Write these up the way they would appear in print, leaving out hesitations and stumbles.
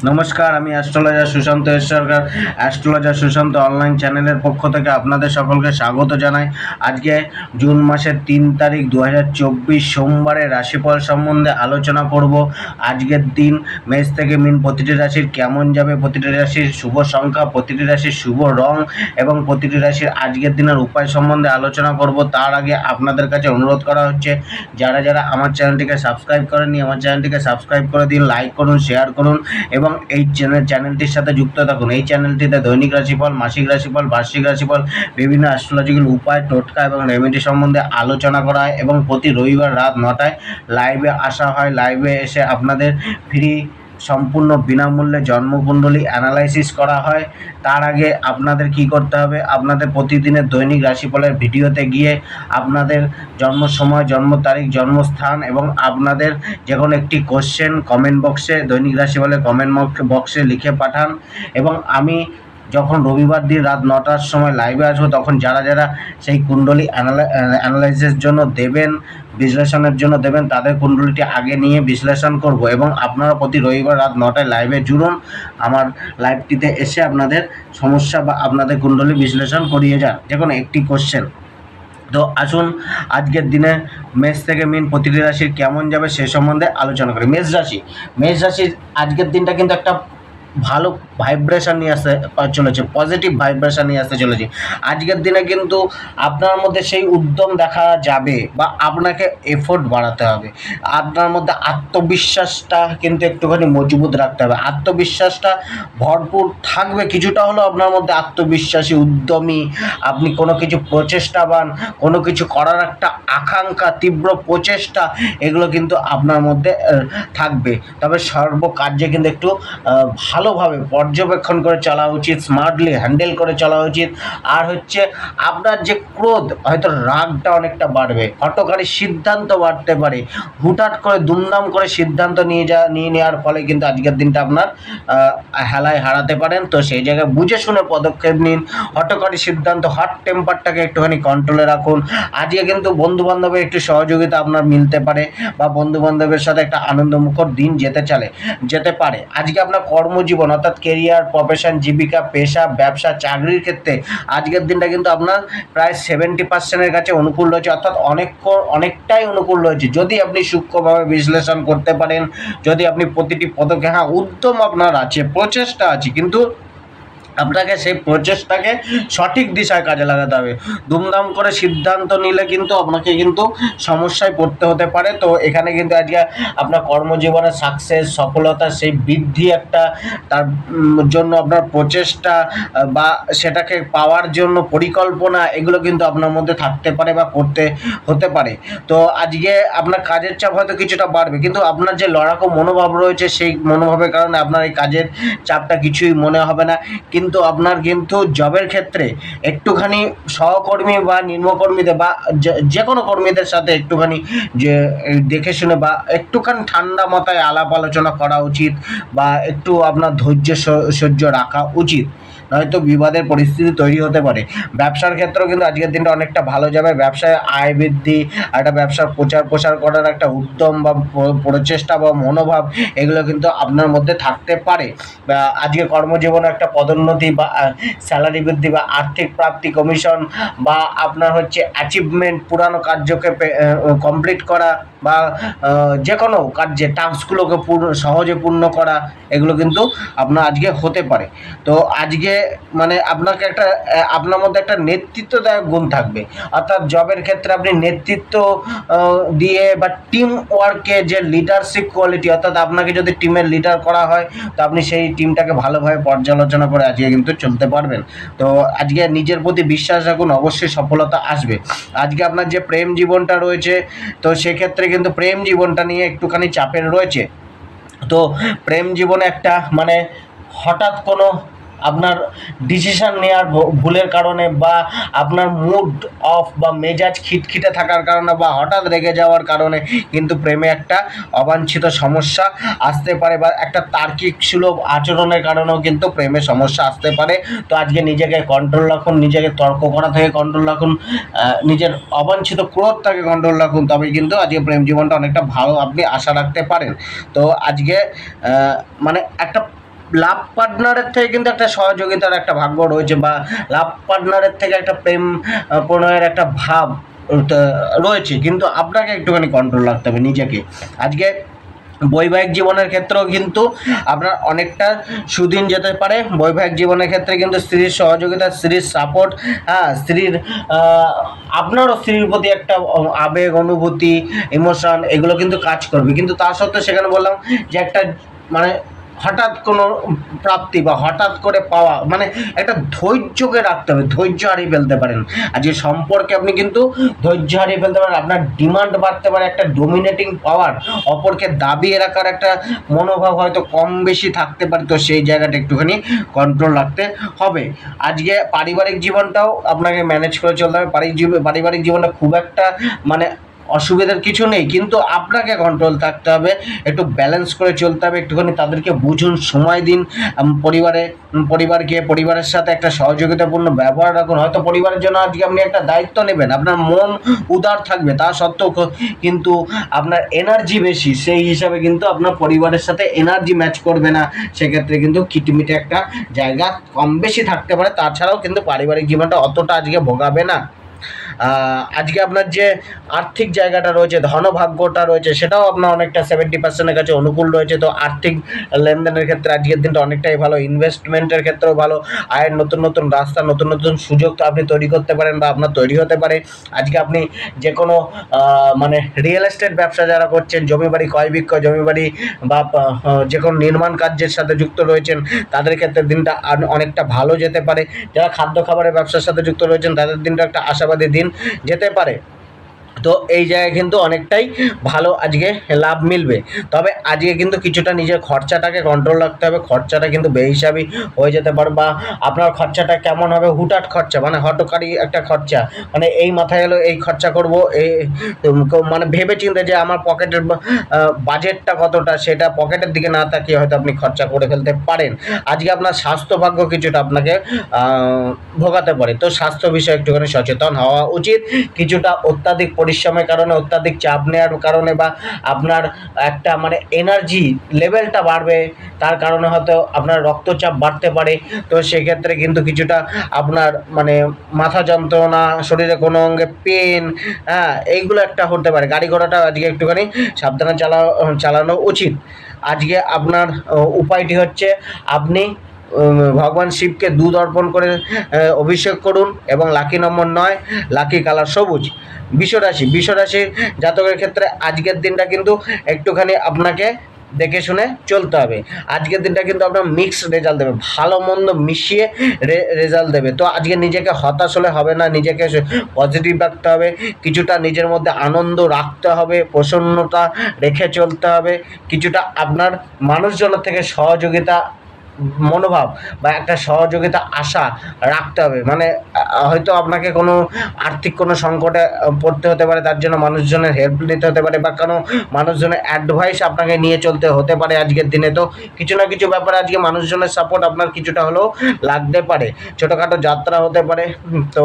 নমস্কার, আমি অ্যাস্ট্রোলজার সুশান্ত সরকার। Astrologer Sushant online চ্যানেলের পক্ষ থেকে আপনাদের সকলকে স্বাগত জানাই। আজকে জুন মাসের 3 তারিখ 2024 সোমবারের রাশিফল সম্বন্ধে আলোচনা করব। আজকের দিন মেষ থেকে মীন প্রতিটি রাশির কেমন যাবে, প্রতিটি রাশির শুভ সংখ্যা, প্রতিটি রাশির শুভ রং এবং প্রতিটি রাশির আজকের দিনের উপায় সম্বন্ধে আলোচনা করব। তার আগে আপনাদের কাছে অনুরোধ করা হচ্ছে, যারা যারা আমার চ্যানেলটিকে সাবস্ক্রাইব করেননি, আমার চ্যানেলটিকে সাবস্ক্রাইব করে দিন, লাইক করুন, শেয়ার করুন এবং এই চ্যানেলটির সাথে যুক্ত থাকুন। এই চ্যানেলটিতে দৈনিক রাশিফল, মাসিক রাশিফল, বার্ষিক রাশিফল, বিভিন্ন অ্যাস্ট্রোলজিক্যাল উপায়, টোটকা এবং রেমেডি সম্বন্ধে আলোচনা করা হয় এবং প্রতি রবিবার রাত 9টায় লাইভে আসা হয়। লাইভে এসে আপনাদের ফ্রি সম্পূর্ণ বিনামূল্যে জন্মকুণ্ডলী অ্যানালাইসিস করা হয়। তার আগে আপনাদের কি করতে হবে, আপনাদের প্রতিদিনের দৈনিক রাশিফলের ভিডিওতে গিয়ে আপনাদের জন্ম সময়, জন্ম তারিখ, জন্মস্থান এবং আপনাদের যে কোনো একটি কোশ্চেন কমেন্ট বক্সে, দৈনিক রাশিফলের কমেন্ট বক্সে লিখে পাঠান এবং আমি যখন রবিবার দিন রাত 9টার সময় লাইভে আসবো, তখন যারা যারা সেই কুণ্ডলী অ্যানালাইসিসের জন্য দেবেন, বিশ্লেষণের জন্য দেবেন, তাদের কুণ্ডলীটি আগে নিয়ে বিশ্লেষণ করব এবং আপনারা প্রতি রবিবার রাত 9টায় লাইভে জুড়ুন। আমার লাইভটিতে এসে আপনাদের সমস্যা বা আপনাদের কুণ্ডলী বিশ্লেষণ করিয়ে যান, যে কোনো একটি কোশ্চেন। তো আসুন আজকের দিনে মেষ থেকে মীন প্রতিটি রাশির কেমন যাবে সে সম্বন্ধে আলোচনা করি। মেষ রাশির আজকের দিনটা কিন্তু একটা ভালো ভাইব্রেশন নিয়ে আসতে চলেছে, পজিটিভ ভাইব্রেশন নিয়ে আসতে চলেছে। আজকের দিনে কিন্তু আপনার মধ্যে সেই উদ্যম দেখা যাবে বা আপনাকে এফোর্ট বাড়াতে হবে। আপনার মধ্যে আত্মবিশ্বাসটা কিন্তু একটুখানি মজবুত রাখতে হবে। আত্মবিশ্বাসটা ভরপুর থাকবে, কিছুটা হলেও আপনার মধ্যে আত্মবিশ্বাসী, উদ্যমী, আপনি কোনো কিছু প্রচেষ্টাবান, কোনো কিছু করার একটা আকাঙ্ক্ষা, তীব্র প্রচেষ্টা, এগুলো কিন্তু আপনার মধ্যে থাকবে। তবে সর্বকার্যে কিন্তু একটু ভালোভাবে পর্যবেক্ষণ করে চলা উচিত, স্মার্টলি হ্যান্ডেল করে চলা উচিত। আর হচ্ছে আপনার যে ক্রোধ, হয়তো রাগটা অনেকটা বাড়বে, হঠকারী সিদ্ধান্ত বাড়তে পারে, হুটহাট করে দুমদাম করে সিদ্ধান্ত নিয়ে নেওয়ার ফলে কিন্তু আজকের দিনটা আপনার হেলায় হারাতে পারেন। তো সেই জায়গায় বুঝে শুনে পদক্ষেপ নিন। হঠকারী সিদ্ধান্ত, হট টেম্পারটাকে একটুখানি কন্ট্রোলে রাখুন। আজকে কিন্তু বন্ধুবান্ধবের একটু সহযোগিতা আপনার মিলতে পারে বা বন্ধুবান্ধবের সাথে একটা আনন্দমুখর দিন যেতে পারে। আজকে আপনার কর্মজীবন অর্থাৎ কেরিয়ার, প্রফেশন, জীবিকা, পেশা, ব্যবসা, চাকরির ক্ষেত্রে আজকের দিনটা কিন্তু আপনার প্রায় 70%-এর কাছে অনুকূল রয়েছে, অর্থাৎ অনেকটাই অনুকূল রয়েছে যদি আপনি সূক্ষ্মভাবে বিশ্লেষণ করতে পারেন, যদি আপনি প্রতিটি পদক্ষেপ, হ্যাঁ উদ্যম আপনার আছে, প্রচেষ্টা আছে, কিন্তু আপনাকে সেই প্রচেষ্টাকে সঠিক দিশায় কাজে লাগাতে হবে। দুমদাম করে সিদ্ধান্ত নিলে কিন্তু আপনাকে কিন্তু সমস্যায় পড়তে হতে পারে। তো এখানে কিন্তু আজকে আপনার কর্মজীবনে সাকসেস, সফলতা, সেই বৃদ্ধি একটা, তার জন্য আপনার প্রচেষ্টা বা সেটাকে পাওয়ার জন্য পরিকল্পনা, এগুলো কিন্তু আপনার মধ্যে থাকতে পারে বা করতে হতে পারে। তো আজকে আপনার কাজের চাপ হয়তো কিছুটা বাড়বে, কিন্তু আপনার যে লড়াকু মনোভাব রয়েছে, সেই মনোভাবের কারণে আপনার এই কাজের চাপটা কিছুই মনে হবে না। কিন্তু আপনার কিন্তু জবের ক্ষেত্রে একটুখানি সহকর্মী বা নিম্নকর্মীদের বা যে কোনো কর্মীদের সাথে একটুখানি যে দেখে শুনে বা একটুখানি ঠান্ডা মাথায় আলাপ আলোচনা করা উচিত বা একটু আপনার ধৈর্য সহ্য রাখা উচিত, নয়তো বিবাদের পরিস্থিতি তৈরি হতে পারে। ব্যবসার ক্ষেত্রেও কিন্তু আজকের দিনটা অনেকটা ভালো যাবে। ব্যবসায় আয় বৃদ্ধি, একটা ব্যবসার প্রচার করার একটা উদ্যম বা প্রচেষ্টা বা মনোভাব, এগুলো কিন্তু আপনার মধ্যে থাকতে পারে। আজকে কর্মজীবনে একটা পদোন্নতি বা স্যালারি বৃদ্ধি বা আর্থিক প্রাপ্তি, কমিশন বা আপনার হচ্ছে অ্যাচিভমেন্ট, পুরানো কার্যকে কমপ্লিট করা বা যে কোনো কার্যে টাস্কগুলোকে সহজে পূর্ণ করা, এগুলো কিন্তু আপনার আজকে হতে পারে। তো আজকে মানে আপনার মধ্যে একটা নেতৃত্বদায়ক গুণ থাকবে, অর্থাৎ জবের ক্ষেত্রে আপনি নেতৃত্ব দিয়ে বা টিম ওয়ার্কে যে লিডারশিপ কোয়ালিটি, অর্থাৎ আপনাকে যদি টিমের লিডার করা হয়, তো আপনি সেই টিমটাকে ভালোভাবে পর্যালোচনা করে আজকে কিন্তু চলতে পারবেন। তো আজকে নিজের প্রতি বিশ্বাস রাখুন, অবশ্যই সফলতা আসবে। আজকে আপনার যে প্রেম জীবনটা রয়েছে, তো সেক্ষেত্রে কিন্তু প্রেম জীবনটা নিয়ে একটুখানি চাপের রয়েছে। তো প্রেম জীবনে একটা মানে হঠাৎ কোনো আপনার ডিসিশন নেওয়ার ভুলের কারণে বা আপনার মুড অফ বা মেজাজ খিটখিটে থাকার কারণে বা হঠাৎ রেগে যাওয়ার কারণে কিন্তু প্রেমে একটা অবাঞ্ছিত সমস্যা আসতে পারে বা একটা তার্কিক সুলভ আচরণের কারণেও কিন্তু প্রেমে সমস্যা আসতে পারে। তো আজকে নিজেকে কন্ট্রোল রাখুন, নিজেকে তর্ক করা থেকে কন্ট্রোল রাখুন, নিজের অবাঞ্ছিত ক্রোধটাকে কন্ট্রোল রাখুন, তবে কিন্তু আজকে প্রেম জীবনটা অনেকটা ভালো আপনি আশা রাখতে পারেন। তো আজকে মানে একটা লাভ পার্টনারের থেকে কিন্তু একটা সহযোগিতার একটা ভাগ্য রয়েছে, বা লাভ পার্টনারের থেকে একটা প্রেম প্রণয়ের একটা ভাব রয়েছে, কিন্তু আপনাকে একটুখানি কন্ট্রোল রাখতে হবে নিজেকে। আজকে বৈবাহিক জীবনের ক্ষেত্রেও কিন্তু আপনার অনেকটা সুদিন যেতে পারে। বৈবাহিক জীবনের ক্ষেত্রে কিন্তু স্ত্রীর সহযোগিতা, স্ত্রীর সাপোর্ট, হ্যাঁ স্ত্রীর আপনারও স্ত্রীর প্রতি একটা আবেগ, অনুভূতি, ইমোশন এগুলো কিন্তু কাজ করবে, কিন্তু তা সত্ত্বেও সেখানে বললাম যে একটা মানে হঠাৎ কোনো প্রাপ্তি বা হঠাৎ করে পাওয়া, মানে একটা ধৈর্যকে রাখতে হবে, ধৈর্য হারিয়ে ফেলতে পারেন। আর যে সম্পর্কে আপনি কিন্তু ধৈর্য হারিয়ে ফেলতে পারেন, আপনার ডিমান্ড বাড়তে পারে, একটা ডোমিনেটিং পাওয়ার, অপরকে দাবিয়ে রাখার একটা মনোভাব হয়তো কম বেশি থাকতে পারে, তো সেই জায়গাটা একটুখানি কন্ট্রোল রাখতে হবে। আজকে পারিবারিক জীবনটাও আপনাকে ম্যানেজ করে চলতে হবে। পারিবারিক জীবনটা খুব একটা মানে অসুবিধার কিছু নেই, কিন্তু আপনাকে কন্ট্রোল থাকতে হবে, একটু ব্যালেন্স করে চলতে হবে, একটুখানি তাদেরকে বুঝুন, সময় দিন, পরিবারের সাথে একটা সহযোগিতাপূর্ণ ব্যবহার রাখুন। হয়তো পরিবারের জন্য আজকে আপনি একটা দায়িত্ব নেবেন, আপনার মন উদার থাকবে, তা সত্ত্বেও কিন্তু আপনার এনার্জি বেশি, সেই হিসাবে কিন্তু আপনার পরিবারের সাথে এনার্জি ম্যাচ করবে না, সেক্ষেত্রে কিন্তু কিটমিটে একটা জায়গা কম বেশি থাকতে পারে। তাছাড়াও কিন্তু পারিবারিক জীবনটা অতটা আজকে ভোগাবে না। আজকে আপনার যে আর্থিক জায়গাটা রয়েছে, ধনভাগ্যটা রয়েছে, সেটাও আপনার অনেকটা 70%-এর কাছে অনুকূল রয়েছে। তো আর্থিক লেনদেনের ক্ষেত্রে আজকের দিনটা অনেকটাই ভালো, ইনভেস্টমেন্টের ক্ষেত্রেও ভালো, আয়ের নতুন নতুন রাস্তা, নতুন নতুন সুযোগ তো আপনি তৈরি করতে পারেন বা আপনার তৈরি হতে পারে। আজকে আপনি যে কোনো মানে রিয়েল এস্টেট ব্যবসা যারা করছেন, জমি বাড়ি ক্রয় বিক্রয়, জমি বাড়ি বা যে কোনো নির্মাণ কার্যের সাথে যুক্ত রয়েছেন, তাদের ক্ষেত্রে দিনটা অনেকটা ভালো যেতে পারে। যারা খাদ্য খাবারের ব্যবসার সাথে যুক্ত রয়েছেন, তাদের দিনটা একটা আশাবাদী দিন যেতে পারে। তো এই জায়গায় কিন্তু অনেকটাই ভালো আজকে লাভ মিলবে। তবে আজকে কিন্তু কিছুটা নিজের খরচাটাকে কন্ট্রোল রাখতে হবে, খরচাটা কিন্তু বেহিসাবি হয়ে যেতে পারে, বা আপনার খরচাটা কেমন হবে, হুটহাট খরচা, মানে হঠকারী একটা খরচা, মানে এই মাথায় এলো এই খরচা করব, এই মানে ভেবে চিন্তে যে আমার পকেটের বাজেটটা কতটা, সেটা পকেটের দিকে না তাকিয়ে হয়তো আপনি খরচা করে ফেলতে পারেন। আজকে আপনার স্বাস্থ্যভাগ্য কিছুটা আপনাকে ভোগাতে পারে, তো স্বাস্থ্য বিষয়ে একটুখানি সচেতন হওয়া উচিত। কিছুটা অত্যাধিক পরিশ্রমের কারণে, অত্যাধিক চাপ নেওয়ার কারণে, বা আপনার একটা মানে এনার্জি লেভেলটা বাড়বে, তার কারণে হয়তো আপনার রক্তচাপ বাড়তে পারে। তো সেক্ষেত্রে কিন্তু কিছুটা আপনার মানে মাথা যন্ত্রণা, শরীরে কোনো অঙ্গে পেন, হ্যাঁ এইগুলো একটা হতে পারে। গাড়ি ঘোড়াটা আজকে একটুখানি সাবধানে চালানো উচিত। আজকে আপনার উপায়টি হচ্ছে আপনি ভগবান শিবকে দুধ অর্পণ করে অভিষেক করুন, এবং লাকি নম্বর 9, লাকি কালার সবুজ। বিশ্বরাশির জাতকের ক্ষেত্রে আজকের দিনটা কিন্তু একটুখানি আপনাকে দেখে শুনে চলতে হবে। আজকের দিনটা কিন্তু আপনার মিক্সড রেজাল্ট দেবে, ভালো মন্দ মিশিয়ে রেজাল্ট দেবে। তো আজকে নিজেকে হতাশ হলে হবে না, নিজেকে পজিটিভ রাখতে হবে, কিছুটা নিজের মধ্যে আনন্দ রাখতে হবে, প্রসন্নতা রেখে চলতে হবে, কিছুটা আপনার মানুষজনের থেকে সহযোগিতা মনোভাব বা একটা সহযোগিতা আশা রাখতে হবে। মানে হয়তো আপনাকে কোনো আর্থিক কোনো সংকটে পড়তে হতে পারে, তার জন্য মানুষজনের হেল্প নিতে হতে পারে, বা কোনো মানুষজনের অ্যাডভাইস আপনাকে নিয়ে চলতে হতে পারে আজকের দিনে। তো কিছু না কিছু ব্যাপারে আজকে মানুষজনের সাপোর্ট আপনার কিছুটা হলেও লাগতে পারে, ছোটোখাটো যাত্রা হতে পারে। তো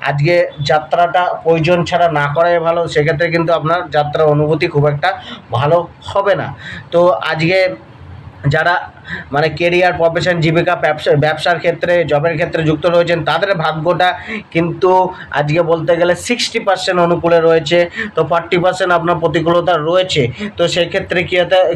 আজকে যাত্রাটা প্রয়োজন ছাড়া না করাই ভালো, সেক্ষেত্রে কিন্তু আপনার যাত্রার অনুভূতি খুব একটা ভালো হবে না। তো আজকে যারা মানে কেরিয়ার, প্রফেশন, জীবিকা, ব্যবসার ক্ষেত্রে, জবের ক্ষেত্রে যুক্ত রয়েছেন, তাদের ভাগ্যটা কিন্তু আজকে বলতে গেলে 60% অনুকূলে রয়েছে, তো 40% আপনার প্রতিকূলতা রয়েছে। তো সেক্ষেত্রে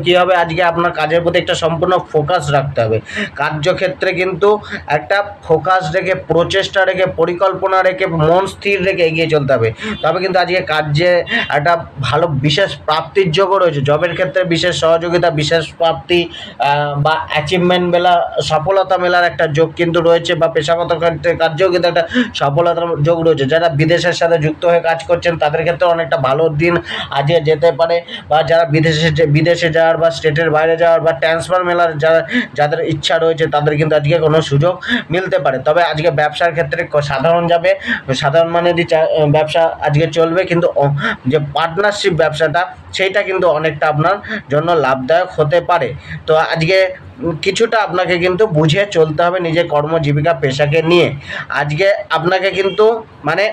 কী হবে, আজকে আপনার কাজের প্রতি একটা সম্পূর্ণ ফোকাস রাখতে হবে। কার্যক্ষেত্রে কিন্তু একটা ফোকাস রেখে, প্রচেষ্টা রেখে, পরিকল্পনা রেখে, মন স্থির রেখে এগিয়ে চলতে হবে, তবে কিন্তু আজকে কাজে একটা ভালো বিশেষ প্রাপ্তির যোগও রয়েছে। জবের ক্ষেত্রে বিশেষ সহযোগিতা, বিশেষ প্রাপ্তি বা অ্যাচিভমেন্ট মেলা, সফলতা মেলার একটা যোগ কিন্তু রয়েছে, বা পেশাগত কার্যেও কিন্তু একটা সফলতার যোগ রয়েছে। যারা বিদেশের সাথে যুক্ত হয়ে কাজ করছেন, তাদের ক্ষেত্রে অনেকটা ভালো দিন আজকে যেতে পারে, বা যারা বিদেশে যাওয়ার বা স্টেটের বাইরে যাওয়ার বা ট্রান্সফার মেলার যাদের ইচ্ছা রয়েছে, তাদের কিন্তু আজকে কোনো সুযোগ মিলতে পারে। তবে আজকে ব্যবসার ক্ষেত্রে সাধারণ যাবে, সাধারণ মানেরই ব্যবসা আজকে চলবে, কিন্তু যে পার্টনারশিপ ব্যবসাটা, সেইটা কিন্তু অনেকটা আপনার জন্য লাভদায়ক হতে পারে। তো আজকে কিছুটা আপনাকে কিন্তু বুঝে চলতে হবে নিজের কর্মজীবিকা পেশাকে নিয়ে। আজকে আপনাকে কিন্তু মানে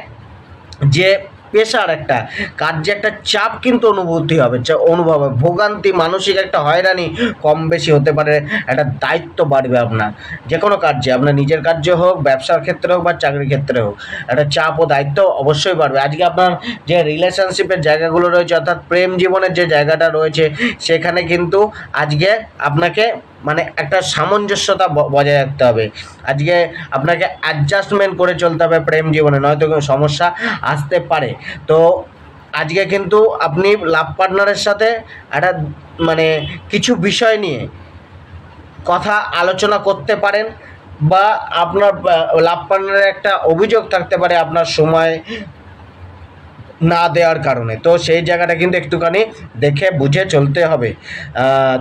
যে প্রেশার, একটা কার্যে একটা চাপ কিন্তু অনুভব হবে, ভোগান্তি, মানসিক একটা হয়রানি কম বেশি হতে পারে, একটা দায়িত্ব বাড়বে আপনার যে কোনো কার্যে, আপনার নিজের কার্যে হোক, ব্যবসার ক্ষেত্রে হোক বা চাকরির ক্ষেত্রে হোক, একটা চাপ ও দায়িত্ব অবশ্যই বাড়বে। আজকে আপনার যে রিলেশনশিপের জায়গাগুলো রয়েছে, অর্থাৎ প্রেম জীবনের যে জায়গাটা রয়েছে, সেখানে কিন্তু আজকে আপনাকে মানে একটা সামঞ্জস্যতা বজায় রাখতে হবে। আজকে আপনাকে অ্যাডজাস্টমেন্ট করে চলতে হবে প্রেম জীবনে, নয়তো কোনো সমস্যা আসতে পারে। তো আজকে কিন্তু আপনি লাভ পার্টনারের সাথে একটা মানে কিছু বিষয় নিয়ে কথা আলোচনা করতে পারেন, বা আপনার লাভ পার্টনারের একটা অভিযোগ থাকতে পারে আপনার সময় না দেওয়ার কারণে। তো সেই জায়গাটা কিন্তু একটুখানি দেখে বুঝে চলতে হবে।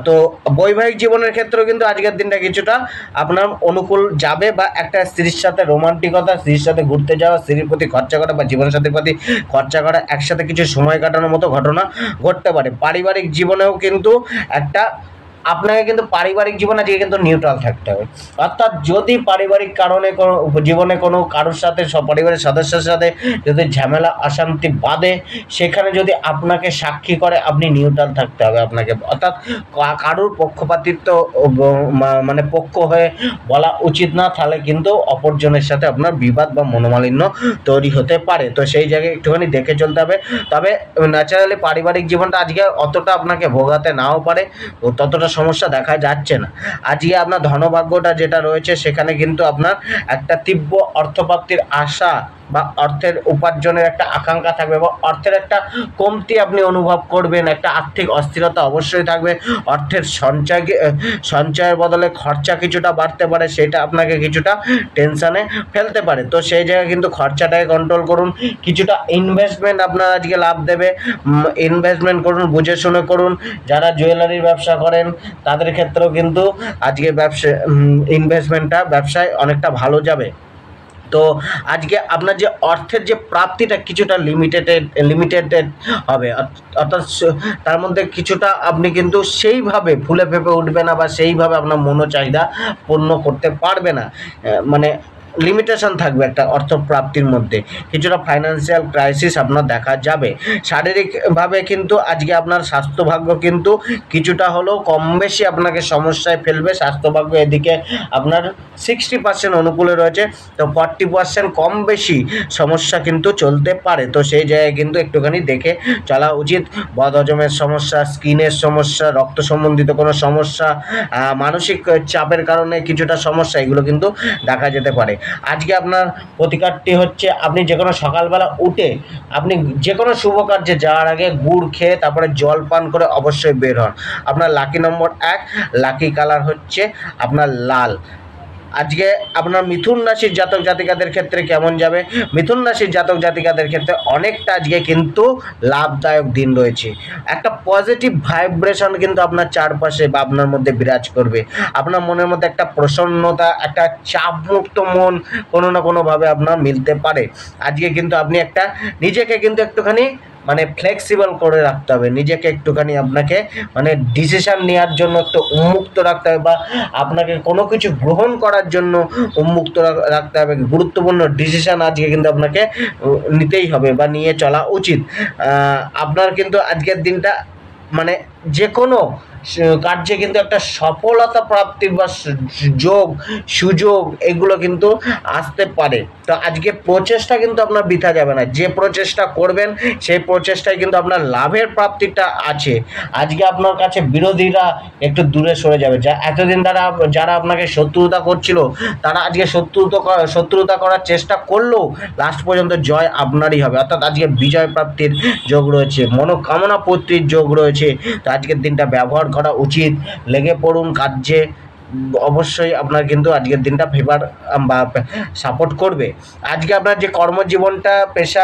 তো বৈবাহিক জীবনের ক্ষেত্রেও কিন্তু আজকের দিনটা কিছুটা আপনার অনুকূল যাবে, বা একটা স্ত্রীর সাথে রোমান্টিকতা, স্ত্রীর সাথে ঘুরতে যাওয়া, স্ত্রীর প্রতি খরচা করা বা জীবনসাথীর প্রতি খরচা করা, একসাথে কিছু সময় কাটানোর মতো ঘটনা ঘটতে পারে। পারিবারিক জীবনেও কিন্তু একটা আপনাকে কিন্তু পারিবারিক জীবনে আজকে কিন্তু নিউট্রাল থাকতে হবে। অর্থাৎ যদি পারিবারিক কারণে কোনো জীবনে কোনো কারোর সাথে পরিবারের সদস্যের সাথে যদি ঝামেলা অশান্তি বাঁধে, সেখানে যদি আপনাকে সাক্ষী করে, আপনি নিউট্রাল থাকতে হবে আপনাকে। অর্থাৎ কারোর পক্ষপাতিত্ব মানে পক্ষ হয়ে বলা উচিত না, তাহলে কিন্তু অপরজনের সাথে আপনার বিবাদ বা মনোমালিন্য তৈরি হতে পারে। তো সেই জায়গায় একটুখানি দেখে চলতে হবে। তবে ন্যাচারালি পারিবারিক জীবনটা আজকে অতটা আপনাকে ভোগাতে নাও পারে, ততটা সমস্যা দেখা যাচ্ছে না। আজকে আপনার ধনভাগ্যটা যেটা রয়েছে, সেখানে কিন্তু আপনার একটা তীব্র অর্থপ্রাপ্তির আশা বা অর্থের উপার্জনের একটা আকাঙ্ক্ষা থাকবে, বা অর্থের একটা কমতি আপনি অনুভব করবেন, একটা আর্থিক অস্থিরতা অবশ্যই থাকবে। অর্থের সঞ্চয়ের বদলে খরচা কিছুটা বাড়তে পারে, সেটা আপনাকে কিছুটা টেনশানে ফেলতে পারে। তো সেই জায়গায় কিন্তু খরচাটাকে কন্ট্রোল করুন। কিছুটা ইনভেস্টমেন্ট আপনার আজকে লাভ দেবে, ইনভেস্টমেন্ট করুন, বুঝে শুনে করুন। যারা জুয়েলারির ব্যবসা করেন তাদের ক্ষেত্রেও কিন্তু আজকে ইনভেস্টমেন্টটা ব্যবসায় অনেকটা ভালো যাবে। তো আজকে আপনার যে অর্থের যে প্রাপ্তিটা কিছুটা লিমিটেড হবে, অর্থাৎ তার মধ্যে কিছুটা আপনি কিন্তু সেইভাবে ফুলে ফেঁপে উঠবে না, বা সেইভাবে আপনার মনোচাহিদা পূর্ণ করতে পারবে না। মানে লিমিটেশন থাকবে একটা অর্থ প্রাপ্তির মধ্যে, কিছুটা ফাইন্যান্সিয়াল ক্রাইসিস আপনার দেখা যাবে। শারীরিকভাবে কিন্তু আজকে আপনার স্বাস্থ্যভাগ্য কিন্তু কিছুটা হলেও কম বেশি আপনাকে সমস্যায় ফেলবে। স্বাস্থ্যভাগ্য এদিকে আপনার 60% অনুকূলে রয়েছে, তো 40% কম বেশি সমস্যা কিন্তু চলতে পারে। তো সেই জায়গায় কিন্তু একটুখানি দেখে চলা উচিত। বদহজমের সমস্যা, স্কিনের সমস্যা, রক্ত সম্বন্ধিত কোনো সমস্যা, মানসিক চাপের কারণে কিছুটা সমস্যা, এগুলো কিন্তু দেখা যেতে পারে। আজকে আপনার প্রতিকারটি হচ্ছে, আপনি যে কোনো সকালবেলা উঠে আপনি যে কোনো শুভ কার্যে যাওয়ার আগে গুড় খেয়ে তারপরে জল পান করে অবশ্যই বের হন। আপনার লাকি নম্বর 1, লাকি কালার হচ্ছে আপনার লাল। আজকে আপনার মিথুন রাশির জাতক জাতিকাদের ক্ষেত্রে কেমন যাবে? মিথুন রাশির জাতক জাতিকাদের ক্ষেত্রে অনেকটা আজকে কিন্তু লাভদায়ক দিন রয়েছে। একটা পজিটিভ ভাইব্রেশন কিন্তু আপনার চারপাশে বা আপনার মধ্যে বিরাজ করবে। আপনার মনের মধ্যে একটা প্রসন্নতা, একটা চাপমুক্ত মন কোনো না কোনোভাবে আপনার মিলতে পারে। আজকে কিন্তু আপনি একটা নিজেকে কিন্তু একটুখানি মানে ফ্লেক্সিবল করে রাখতে হবে, নিজেকে একটুখানি আপনাকে মানে ডিসিশান নেওয়ার জন্য একটু উন্মুক্ত রাখতে হবে, বা আপনাকে কোনো কিছু গ্রহণ করার জন্য উন্মুক্ত রাখতে হবে। গুরুত্বপূর্ণ ডিসিশান আজকে কিন্তু আপনাকে নিতেই হবে বা নিয়ে চলা উচিত। আপনার কিন্তু আজকের দিনটা মানে যে কোনো কার্যে কিন্তু একটা সফলতা প্রাপ্তির বা সুযোগ এগুলো কিন্তু আসতে পারে। তো আজকে প্রচেষ্টা কিন্তু আপনার বৃথা যাবে না, যে প্রচেষ্টা করবেন সেই প্রচেষ্টায় কিন্তু আপনার লাভের প্রাপ্তিটা আছে। আজকে আপনার কাছে বিরোধীরা একটু দূরে সরে যাবে, যা এতদিন যারা আপনাকে শত্রুতা করছিল, তারা আজকে শত্রুতা করার চেষ্টা করলেও লাস্ট পর্যন্ত জয় আপনারই হবে। অর্থাৎ আজকে বিজয় প্রাপ্তির যোগ রয়েছে, মনোকামনা পূর্তির যোগ রয়েছে। তো আজকের দিনটা ব্যবহার করা উচিত, লেগে পড়ুন কার্যে, অবশ্যই আপনার কিন্তু আজকের দিনটা ফেভার বা সাপোর্ট করবে। আজকে আপনার যে কর্মজীবনটা, পেশা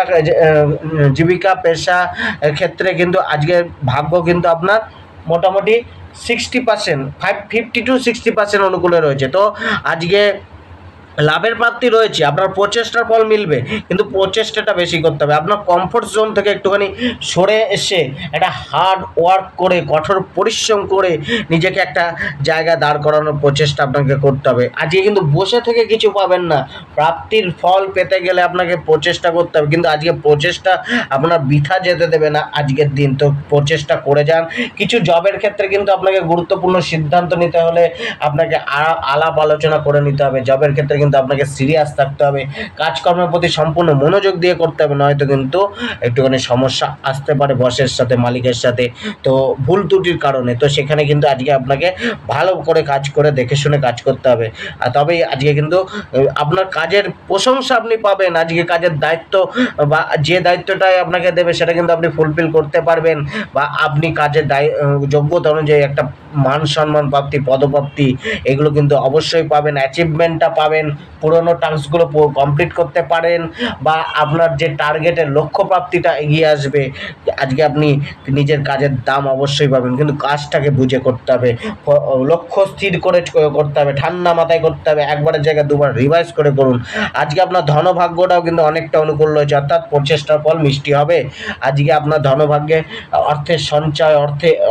জীবিকা পেশা ক্ষেত্রে কিন্তু আজকের ভাগ্য কিন্তু আপনার মোটামুটি 60%, 50 to 60% অনুকূলে রয়েছে। তো আজকে লাভের প্রাপ্তি রয়েছে, আপনার প্রচেষ্টার ফল মিলবে, কিন্তু প্রচেষ্টাটা বেশি করতে হবে। আপনার কমফোর্ট জোন থেকে একটুখানি সরে এসে একটা হার্ড ওয়ার্ক করে, কঠোর পরিশ্রম করে নিজেকে একটা জায়গায় দাঁড় করানোর প্রচেষ্টা আপনাকে করতে হবে। আজকে কিন্তু বসে থেকে কিছু পাবেন না, প্রাপ্তির ফল পেতে গেলে আপনাকে প্রচেষ্টা করতে হবে, কিন্তু আজকে প্রচেষ্টা আপনার বৃথা যেতে দেবে না আজকের দিন। তো প্রচেষ্টা করে যান। কিছু জবের ক্ষেত্রে কিন্তু আপনাকে গুরুত্বপূর্ণ সিদ্ধান্ত নিতে হলে আপনাকে আলাপ আলোচনা করে নিতে হবে। জবের ক্ষেত্রে কিন্তু আপনাকে সিরিয়াস থাকতে হবে, কাজকর্মের প্রতি সম্পূর্ণ মনোযোগ দিয়ে করতে হবে, নয়তো কিন্তু একটুখানি সমস্যা আসতে পারে বসের সাথে, মালিকের সাথে, তো ভুল ত্রুটির কারণে। তো সেখানে কিন্তু আজকে আপনাকে ভালো করে কাজ করে দেখে শুনে কাজ করতে হবে, আর তবেই আজকে কিন্তু আপনার কাজের প্রশংসা আপনি পাবেন। আজকে কাজের দায়িত্ব বা যে দায়িত্বটাই আপনাকে দেবে সেটা কিন্তু আপনি ফুলফিল করতে পারবেন, বা আপনি কাজের যোগ্যতা অনুযায়ী একটা মান সম্মান প্রাপ্তি, পদপ্রাপ্তি এগুলো কিন্তু অবশ্যই পাবেন, অ্যাচিভমেন্টটা পাবেন, পুরনো টাস্কগুলো কমপ্লিট করতে পারেন, বা আপনার যে টার্গেটের লক্ষ্য প্রাপ্তিটা এগিয়ে আসবে। আজকে আপনি নিজের কাজের দাম অবশ্যই পাবেন, কিন্তু কাজটাকে বুঝে করতে হবে, লক্ষ্য স্থির করে করতে হবে, ঠান্ডা মাথায় করতে হবে, একবারের জায়গায় দুবার রিভাইজ করে করুন। আজকে আপনার ধনভাগ্যটাও কিন্তু অনেকটা অনুকূল রয়েছে, অর্থাৎ প্রচেষ্টার ফল মিষ্টি হবে। আজকে আপনার ধনভাগ্যে অর্থের সঞ্চয়,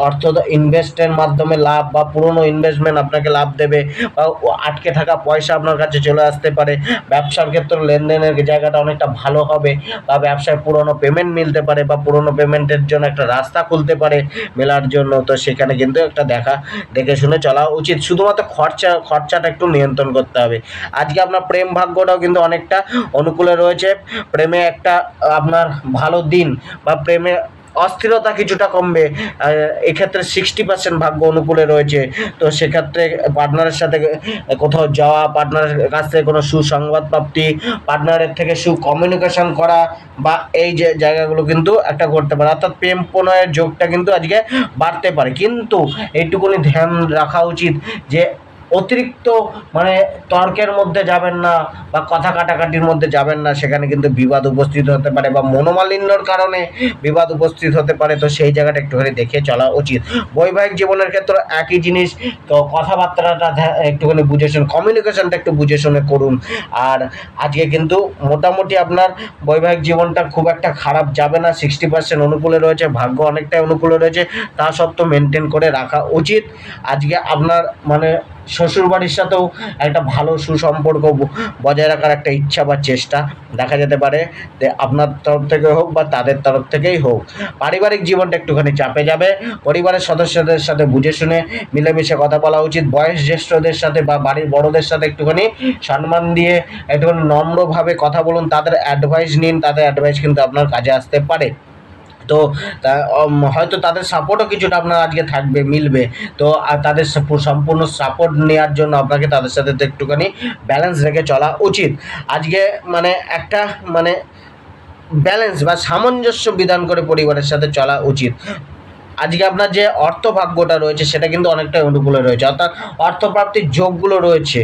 অর্থ ইনভেস্টের মাধ্যমে লাভ, বা পুরনো ইনভেস্টমেন্ট আপনাকে লাভ দেবে, বা আটকে থাকা পয়সা আপনার কাছে চলে আসতে পারে। ব্যবসার ক্ষেত্রে লেনদেনের জায়গাটা অনেকটা ভালো হবে, বা ব্যবসায় পুরনো পেমেন্ট মিলতে পারে, বা পুরনো পেমেন্টের জন্য একটা রাস্তা খুলতে পারে মেলার জন্য। তো সেখানে কিন্তু একটা দেখে শুনে চলা উচিত। শুধুমাত্র খরচাটা একটু নিয়ন্ত্রণ করতে হবে। আজকে আপনার প্রেম ভাগ্যটাও কিন্তু অনেকটা অনুকূলে রয়েছে। প্রেমে একটা আপনার ভালো দিন, বা প্রেমে অস্থিরতা কিছুটা কমবে। এক্ষেত্রে 60% ভাগ্য অনুকূলে রয়েছে। তো সেক্ষেত্রে পার্টনারের সাথে কোথাও যাওয়া, পার্টনারের কাছ থেকে কোনো সুসংবাদ প্রাপ্তি, পার্টনারের থেকে কমিউনিকেশন করা, বা এই যে জায়গাগুলো কিন্তু একটা করতে পারে, অর্থাৎ প্রেম প্রণয়ের যোগটা কিন্তু আজকে বাড়তে পারে। কিন্তু এইটুকুনি ধ্যান রাখা উচিত যে অতিরিক্ত মানে তর্কের মধ্যে যাবেন না, বা কথা কাটাকাটির মধ্যে যাবেন না, সেখানে কিন্তু বিবাদ উপস্থিত হতে পারে, বা মনোমালিন্যর কারণে বিবাদ উপস্থিত হতে পারে। তো সেই জায়গাটা একটুখানি দেখে চলা উচিত। বৈবাহিক জীবনের ক্ষেত্রে একই জিনিস, তো কথাবার্তাটা একটুখানি বুঝে শুনে, কমিউনিকেশনটা একটু বুঝে শুনে করুন। আর আজকে কিন্তু মোটামুটি আপনার বৈবাহিক জীবনটা খুব একটা খারাপ যাবে না, 60% অনুকূলে রয়েছে, ভাগ্য অনেকটাই অনুকূলে রয়েছে, তা সত্ত্বেও মেনটেন করে রাখা উচিত। আজকে আপনার মানে শ্বশুরবাড়ির সাথেও একটা ভালো সুসম্পর্ক বজায় রাখার একটা ইচ্ছা বা চেষ্টা দেখা যেতে পারে, আপনার তরফ থেকে হোক বা তাদের তরফ থেকেই হোক। পারিবারিক জীবনটা একটুখানি চাপে যাবে, পরিবারের সদস্যদের সাথে বুঝে শুনে মিলেমিশে কথা বলা উচিত। বয়স জ্যেষ্ঠদের সাথে বা বাড়ির বড়দের সাথে একটুখানি সম্মান দিয়ে একটুখানি নম্রভাবে কথা বলুন, তাদের অ্যাডভাইস নিন, তাদের অ্যাডভাইস কিন্তু আপনার কাজে আসতে পারে। তো হয়তো তাদের সাপোর্টও কিছুটা আপনার আজকে থাকবে, মিলবে। তো তাদের সম্পূর্ণ সাপোর্ট নেওয়ার জন্য আপনাকে তাদের সাথে একটুখানি ব্যালেন্স রেখে চলা উচিত। আজকে মানে একটা মানে ব্যালেন্স বা সামঞ্জস্য বিধান করে পরিবারের সাথে চলা উচিত। আজকে আপনার যে অর্থভাগ্যটা রয়েছে সেটা কিন্তু অনেকটাই অনুকূলে রয়েছে, অর্থাৎ অর্থপ্রাপ্তির যোগগুলো রয়েছে।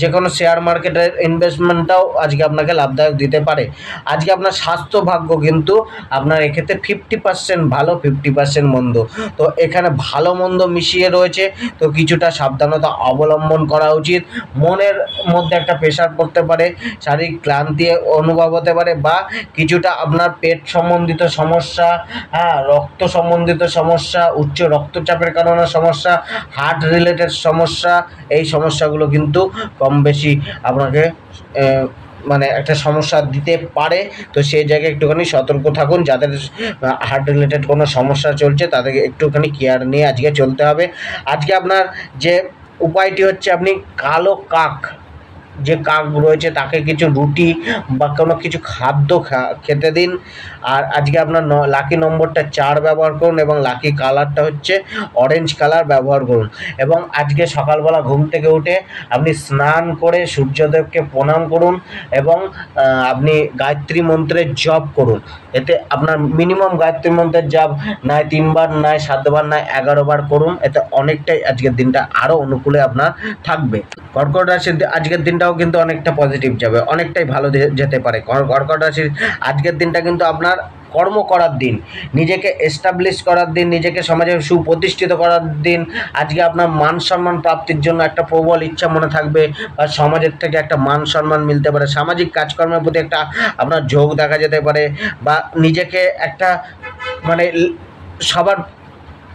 যে কোনো শেয়ার মার্কেটের ইনভেস্টমেন্টটাও আজকে আপনাকে লাভদায়ক দিতে পারে। আজকে আপনার স্বাস্থ্য ভাগ্য কিন্তু আপনার এক্ষেত্রে 50% ভালো, 50% মন্দ। তো এখানে ভালো মন্দ মিশিয়ে রয়েছে, তো কিছুটা সাবধানতা অবলম্বন করা উচিত। মনের মধ্যে একটা প্রেশার পড়তে পারে, শারীরিক ক্লান্তি অনুভব হতে পারে, বা কিছুটা আপনার পেট সম্বন্ধিত সমস্যা, রক্ত সম্বন্ধিত সমস্যা, উচ্চ রক্তচাপের কারণে সমস্যা, হার্ট রিলেটেড সমস্যা, এই সমস্যাগুলো কিন্তু কম বেশি আপনাকে মানে একটা সমস্যা দিতে পারে। তো সেই জায়গায় একটুখানি সতর্ক থাকুন। যাদের হার্ট রিলেটেড কোনো সমস্যা চলছে তাদেরকে একটুখানি কেয়ার নিয়ে আজকে চলতে হবে। আজকে আপনার যে উপায়টি হচ্ছে, আপনি কালো কাক, যে কাক রয়েছে তাকে কিছু রুটি বা কোনো কিছু খাদ্য খেতে দিন। আর আজকে আপনার লাকি নম্বরটা 4 ব্যবহার করুন, এবং লাকি কালারটা হচ্ছে অরেঞ্জ কালার ব্যবহার করুন। এবং আজকে সকালবেলা ঘুম থেকে উঠে আপনি স্নান করে সূর্যদেবকে প্রণাম করুন, এবং আপনি গায়ত্রী মন্ত্রের জপ করুন। এতে আপনার মিনিমাম গায়ত্রী মন্ত্রের জপ নয় 3 বার, নয় 7 বার, নয় 11 বার করুন। এতে অনেকটাই আজকের দিনটা আরও অনুকূলে আপনার থাকবে। কর্কট রাশির আজকের দিনটাও কিন্তু অনেকটা পজিটিভ যাবে, অনেকটাই ভালো যেতে পারে। কর্কট রাশির আজকের দিনটা কিন্তু আপনার কর্ম করার দিন, নিজেকে এস্টাবলিশ করার দিন, নিজেকে সমাজে সুপ্রতিষ্ঠিত করার দিন। আজকে আপনার মান সম্মান প্রাপ্তির জন্য একটা প্রবল ইচ্ছা মনে থাকবে, বা সমাজের থেকে একটা মান সম্মান মিলতে পারে, সামাজিক কাজকর্মের প্রতি একটা আপনার ঝোঁক দেখা যেতে পারে, বা নিজেকে একটা মানে সবার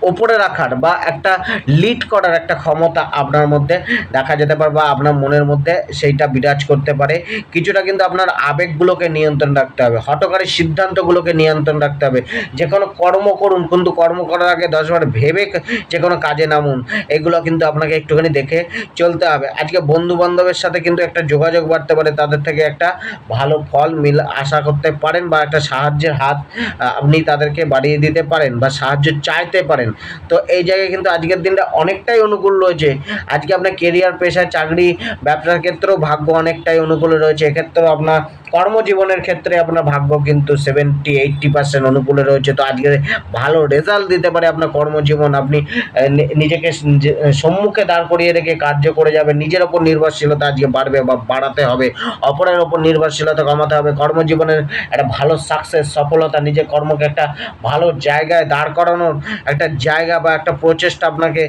ওপরে রাখার বা একটা লিড করার একটা ক্ষমতা আপনার মধ্যে দেখা যেতে পারে, বা আপনার মনের মধ্যে সেইটা বিরাজ করতে পারে। কিছুটা কিন্তু আপনার আবেগগুলোকে নিয়ন্ত্রণ রাখতে হবে, হঠকারী সিদ্ধান্তগুলোকে নিয়ন্ত্রণ রাখতে হবে। যে কোনো কর্ম করুন, কিন্তু কর্ম করার আগে 10বার ভেবে যে কোনো কাজে নামুন, এগুলো কিন্তু আপনাকে একটুখানি দেখে চলতে হবে। আজকে বন্ধু বান্ধবের সাথে কিন্তু একটা যোগাযোগ বাড়তে পারে, তাদের থেকে একটা ভালো ফল আশা করতে পারেন, বা একটা সাহায্যের হাত আপনি তাদেরকে বাড়িয়ে দিতে পারেন, বা সাহায্য চাইতে পারেন। তো এই জায়গায় কিন্তু আজকের দিনটা অনেকটাই অনুকূল রয়েছে। আজকে আপনার কেরিয়ার, পেশা, চাকরি, ব্যবসার ক্ষেত্রেও ভাগ্য অনেকটাই অনুকূলে রয়েছে। এক্ষেত্রেও আপনার কর্মজীবনের ক্ষেত্রে আপনার ভাগ্য কিন্তু 70-80% অনুকূলে রয়েছে। তো আজকে ভালো রেজাল্ট দিতে পারে আপনার কর্মজীবন। আপনি নিজেকে সম্মুখে দাঁড় করিয়ে রেখে কার্য করে যাবেন। নিজের ওপর নির্ভরশীলতা আজকে বাড়বে বা বাড়াতে হবে, অপরের ওপর নির্ভরশীলতা কমাতে হবে। কর্মজীবনের একটা ভালো সাকসেস, সফলতা, নিজের কর্মকে একটা ভালো জায়গায় দাঁড় করানোর একটা জায়গা বা একটা প্রচেষ্টা আপনাকে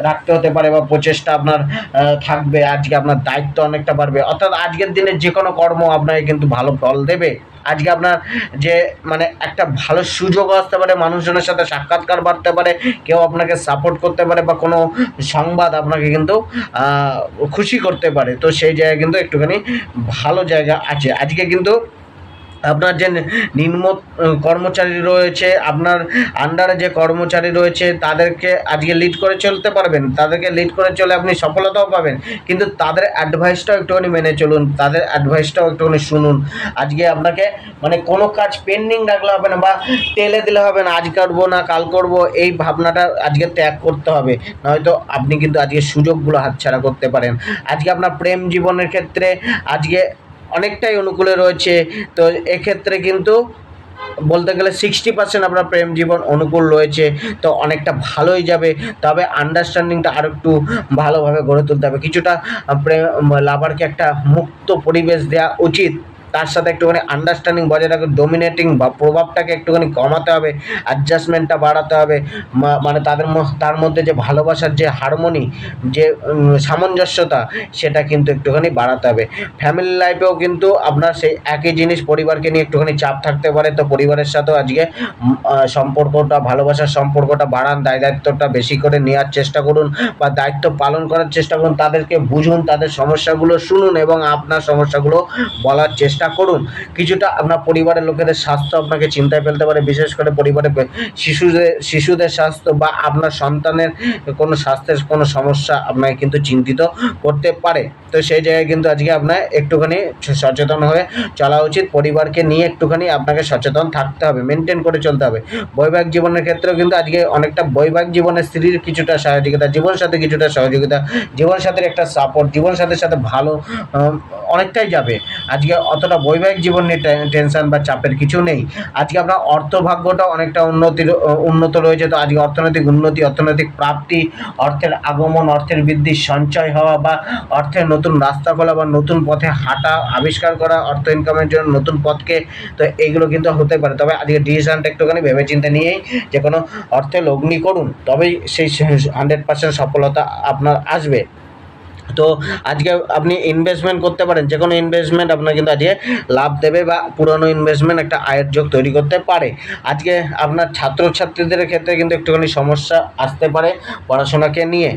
রাখতে হতে পারে, বা প্রচেষ্টা আপনার থাকবে। আজকে আপনার দায়িত্ব অনেকটা বাড়বে। অর্থাৎ আজকের দিনে যে কোনো কর্ম আপনাকে কিন্তু ভালো ফল দেবে। আজকে আপনার যে মানে একটা ভালো সুযোগ আসতে পারে, মানুষজনের সাথে সাক্ষাৎকার বাড়তে পারে, কেউ আপনাকে সাপোর্ট করতে পারে, বা কোনো সংবাদ আপনাকে কিন্তু খুশি করতে পারে। তো সেই জায়গায় কিন্তু একটুখানি ভালো জায়গা আছে। আজকে কিন্তু আপনার যে নিম্ন কর্মচারী রয়েছে, আপনার আন্ডারে যে কর্মচারী রয়েছে, তাদেরকে আজকে লিড করে চলতে পারবেন। তাদেরকে লিড করে চলে আপনি সফলতাও পাবেন, কিন্তু তাদের অ্যাডভাইসটাও একটুখানি মেনে চলুন, তাদের অ্যাডভাইসটাও একটুখানি শুনুন। আজকে আপনাকে মানে কোনো কাজ পেন্ডিং রাখলে হবে না, বা টেলে দিলে হবে না, আজ করবো না কাল করবো, এই ভাবনাটা আজকে ত্যাগ করতে হবে। নয়তো আপনি কিন্তু আজকে সুযোগগুলো হাতছাড়া করতে পারেন। আজকে আপনার প্রেম জীবনের ক্ষেত্রে আজকে অনেকটাই অনুকূলে রয়েছে। তো এক্ষেত্রে কিন্তু বলতে গেলে 60% আপনার প্রেম জীবন অনুকূল রয়েছে। তো অনেকটা ভালোই যাবে, তবে আন্ডারস্ট্যান্ডিংটা আরও একটু ভালোভাবে গড়ে তুলতে হবে। কিছুটা প্রেম লাভারকে একটা মুক্ত পরিবেশ দেওয়া উচিত, তার সাথে একটুখানি আন্ডারস্ট্যান্ডিং বজায় রাখবে। ডোমিনেটিং বা প্রভাবটাকে একটুখানি কমাতে হবে, অ্যাডজাস্টমেন্টটা বাড়াতে হবে। মানে তার মধ্যে যে ভালোবাসার যে হারমোনি, যে সামঞ্জস্যতা, সেটা কিন্তু একটুখানি বাড়াতে হবে। ফ্যামিলি লাইফেও কিন্তু আপনার সেই একই জিনিস, পরিবারকে নিয়ে একটুখানি চাপ থাকতে পারে। তো পরিবারের সাথেও আজকে সম্পর্কটা, ভালোবাসার সম্পর্কটা বাড়ান, দায়িত্বটা বেশি করে নেওয়ার চেষ্টা করুন, বা দায়িত্ব পালন করার চেষ্টা করুন। তাদেরকে বুঝুন, তাদের সমস্যাগুলো শুনুন, এবং আপনার সমস্যাগুলো বলার চেষ্টা করুন। কিছুটা আপনার পরিবারের লোকেদের স্বাস্থ্য আপনাকে চিন্তায় ফেলতে পারে, বিশেষ করে পরিবারের শিশুদের স্বাস্থ্য, বা আপনার সন্তানের কোনো স্বাস্থ্যের কোনো সমস্যা আপনাকে কিন্তু চিন্তিত করতে পারে। তো সেই জায়গায় কিন্তু আজকে আপনার একটুখানি সচেতন হয়ে চলা উচিত। পরিবারকে নিয়ে একটুখানি আপনাকে সচেতন থাকতে হবে, মেনটেন করে চলতে হবে। বৈবাহিক জীবনের ক্ষেত্রেও কিন্তু আজকে অনেকটা বৈবাহিক জীবনে স্ত্রীর কিছুটা সহযোগিতা, জীবনসাথী কিছুটা সহযোগিতা, জীবনসাথীর একটা সাপোর্ট, জীবনসাথীর সাথে ভালো অনেকটাই যাবে। আজকে অতটা বৈবাহিক জীবন নিয়ে টেনশন বা চাপের কিছু নেই। আজকে আপনার অর্থভাগ্যটা অনেকটা উন্নত রয়েছে। তো আজকে অর্থনৈতিক উন্নতি, অর্থনৈতিক প্রাপ্তি, অর্থের আগমন, অর্থের বৃদ্ধি, সঞ্চয় হওয়া, বা অর্থের নতুন রাস্তা খোলা, বা নতুন পথে হাঁটা, আবিষ্কার করা, অর্থ ইনকামের জন্য নতুন পথকে, তো এইগুলো কিন্তু হতে পারে। তবে আজকে ডিসিশনটা একটুখানি ভেবেচিন্তে নিয়েই যে কোনো অর্থে লগ্নি করুন, তবেই সেই 100% সফলতা আপনার আসবে। তো আজকে আপনি ইনভেস্টমেন্ট করতে পারেন, যে কোনো ইনভেস্টমেন্ট আপনার কিন্তু আজকে লাভ দেবে, বা পুরনো ইনভেস্টমেন্ট একটা আয়ের যোগ তৈরি করতে পারে। আজকে আপনার ছাত্রছাত্রীদের ক্ষেত্রে কিন্তু একটুখানি সমস্যা আসতে পারে পড়াশোনাকে নিয়ে।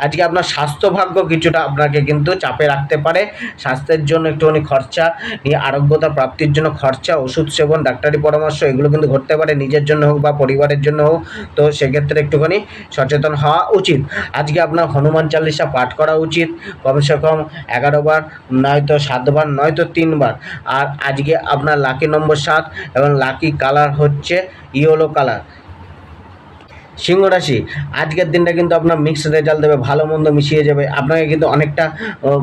আজকে আপনার স্বাস্থ্যভাগ্য কিছুটা আপনাকে কিন্তু চাপে রাখতে পারে। স্বাস্থ্যের জন্য একটুখানি খরচা, আরোগ্যতা প্রাপ্তির জন্য খরচা, ওষুধ সেবন, ডাক্তারি পরামর্শ, এগুলো কিন্তু ঘটতে পারে, নিজের জন্য হোক বা পরিবারের জন্য হোক। তো সেক্ষেত্রে একটুখানি সচেতন হওয়া উচিত। আজকে আপনার হনুমান চালিসা পাঠ করা উচিত, কমসে কম 11 বার, নয়তো 7 বার, নয়তো 3 বার। আর আজকে আপনার লাকি নম্বর 7, এবং লাকি কালার হচ্ছে ইয়েলো কালার। সিংহ রাশি, আজকের দিনটা কিন্তু আপনার মিক্সড রেজাল্ট দেবে, ভালো মন্দ মিশিয়ে যাবে। আপনাকে কিন্তু অনেকটা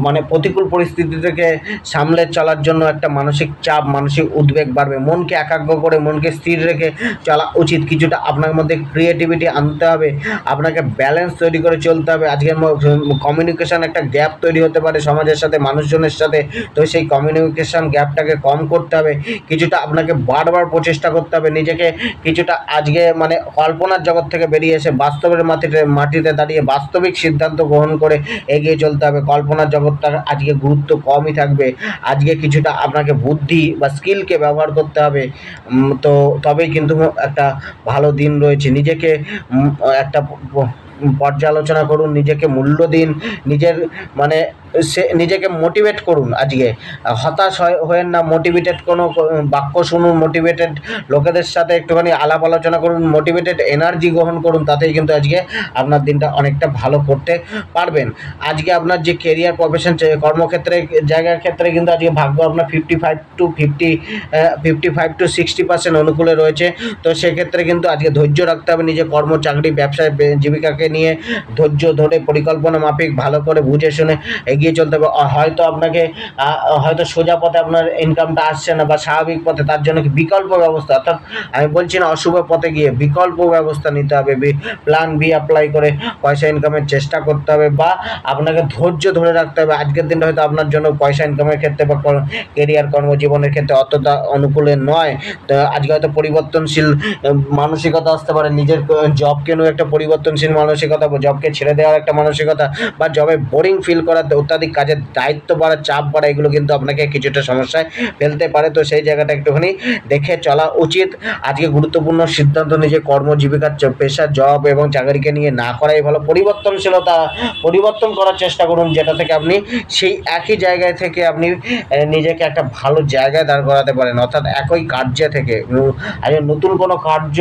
মানে প্রতিকূল পরিস্থিতি থেকে সামলে চলার জন্য একটা মানসিক চাপ, মানসিক উদ্বেগ বাড়বে। মনকে একাগ্র করে, মনকে স্থির রেখে চলা উচিত। কিছুটা আপনার মধ্যে ক্রিয়েটিভিটি আনতে হবে, আপনাকে ব্যালেন্স তৈরি করে চলতে হবে। আজকের কমিউনিকেশন একটা গ্যাপ তৈরি হতে পারে সমাজের সাথে, মানুষজনের সাথে, তো সেই কমিউনিকেশন গ্যাপটাকে কম করতে হবে। কিছুটা আপনাকে বারবার প্রচেষ্টা করতে হবে নিজেকে কিছুটা আজকে মানে কল্পনার জগৎ থেকে বেরিয়ে এসে বাস্তবের মাটিতে দাঁড়িয়ে বাস্তবিক সিদ্ধান্ত গ্রহণ করে এগিয়ে চলতে হবে। কল্পনার জগৎটার আজকে গুরুত্ব কমই থাকবে। আজকে কিছুটা আপনাকে বুদ্ধি বা স্কিলকে ব্যবহার করতে হবে। তো তবেই কিন্তু একটা ভালো দিন রয়েছে। নিজেকে একটা পর্যালোচনা করুন, নিজেকে মূল্য দিন, নিজের মানে নিজেকে মোটিভেট করুন। আজকে হতাশ হয়েন না, মোটিভেটেড কোনো বাক্য শুনুন, মোটিভেটেড লোকেদের সাথে একটুখানি আলাপ আলোচনা করুন, মোটিভেটেড এনার্জি গ্রহণ করুন, তাতেই কিন্তু আজকে আপনার দিনটা অনেকটা ভালো করতে পারবেন। আজকে আপনার যে কেরিয়ার, প্রফেশন, কর্মক্ষেত্রে, জায়গার ক্ষেত্রে কিন্তু আজকে ভাগ্য আপনার 55 to 60% অনুকূলে রয়েছে। তো সেক্ষেত্রে কিন্তু আজকে ধৈর্য রাখতে হবে নিজে কর্ম, চাকরি, ব্যবসায়, জীবিকাকে নিয়ে ধৈর্য ধরে পরিকল্পনা মাফিক ভালো করে বুঝে শুনে এগিয়ে চলতে হবে। হয়তো আপনাকে হয়তো সোজা পথে আপনার ইনকামটা আসছে না বা স্বাভাবিক পথে, তার জন্য বিকল্প ব্যবস্থা, অর্থাৎ আমি বলছি না অশুভ পথে গিয়ে বিকল্প ব্যবস্থা নিতে হবে। প্ল্যান বি অ্যাপ্লাই করে পয়সা ইনকামের চেষ্টা করতে হবে, বা আপনাকে ধৈর্য ধরে রাখতে হবে। আজকের দিনটা হয়তো আপনার জন্য পয়সা ইনকামের ক্ষেত্রে বা কেরিয়ার, কর্মজীবনের ক্ষেত্রে অতটা অনুকূলে নয়। তো আজকে হয়তো পরিবর্তনশীল মানসিকতা আসতে পারে, নিজের জবকে নিয়ে একটা পরিবর্তনশীল মানসিকতা, জবকে ছেড়ে দেওয়ার একটা মানসিকতা, বা জবে বোরিং ফিল করার, অত্যাধিক কাজের দায়িত্ব বাড়া, চাপ বাড়া, এগুলো কিন্তু আপনাকে কিছুটা সমস্যায় ফেলতে পারে। তো সেই জায়গাটা একটুখানি দেখে চলা উচিত। আজকে গুরুত্বপূর্ণ সিদ্ধান্ত নিজে কর্মজীবিকার, পেশা, জব এবং চাকরিকে নিয়ে না করাই ভালো। পরিবর্তনশীলতা পরিবর্তন করার চেষ্টা করুন, যেটা থেকে আপনি সেই একই জায়গায় থেকে আপনি নিজেকে একটা ভালো জায়গায় দাঁড় করাতে পারেন। অর্থাৎ একই কার্যে থেকে আজকে নতুন কোনো কার্য,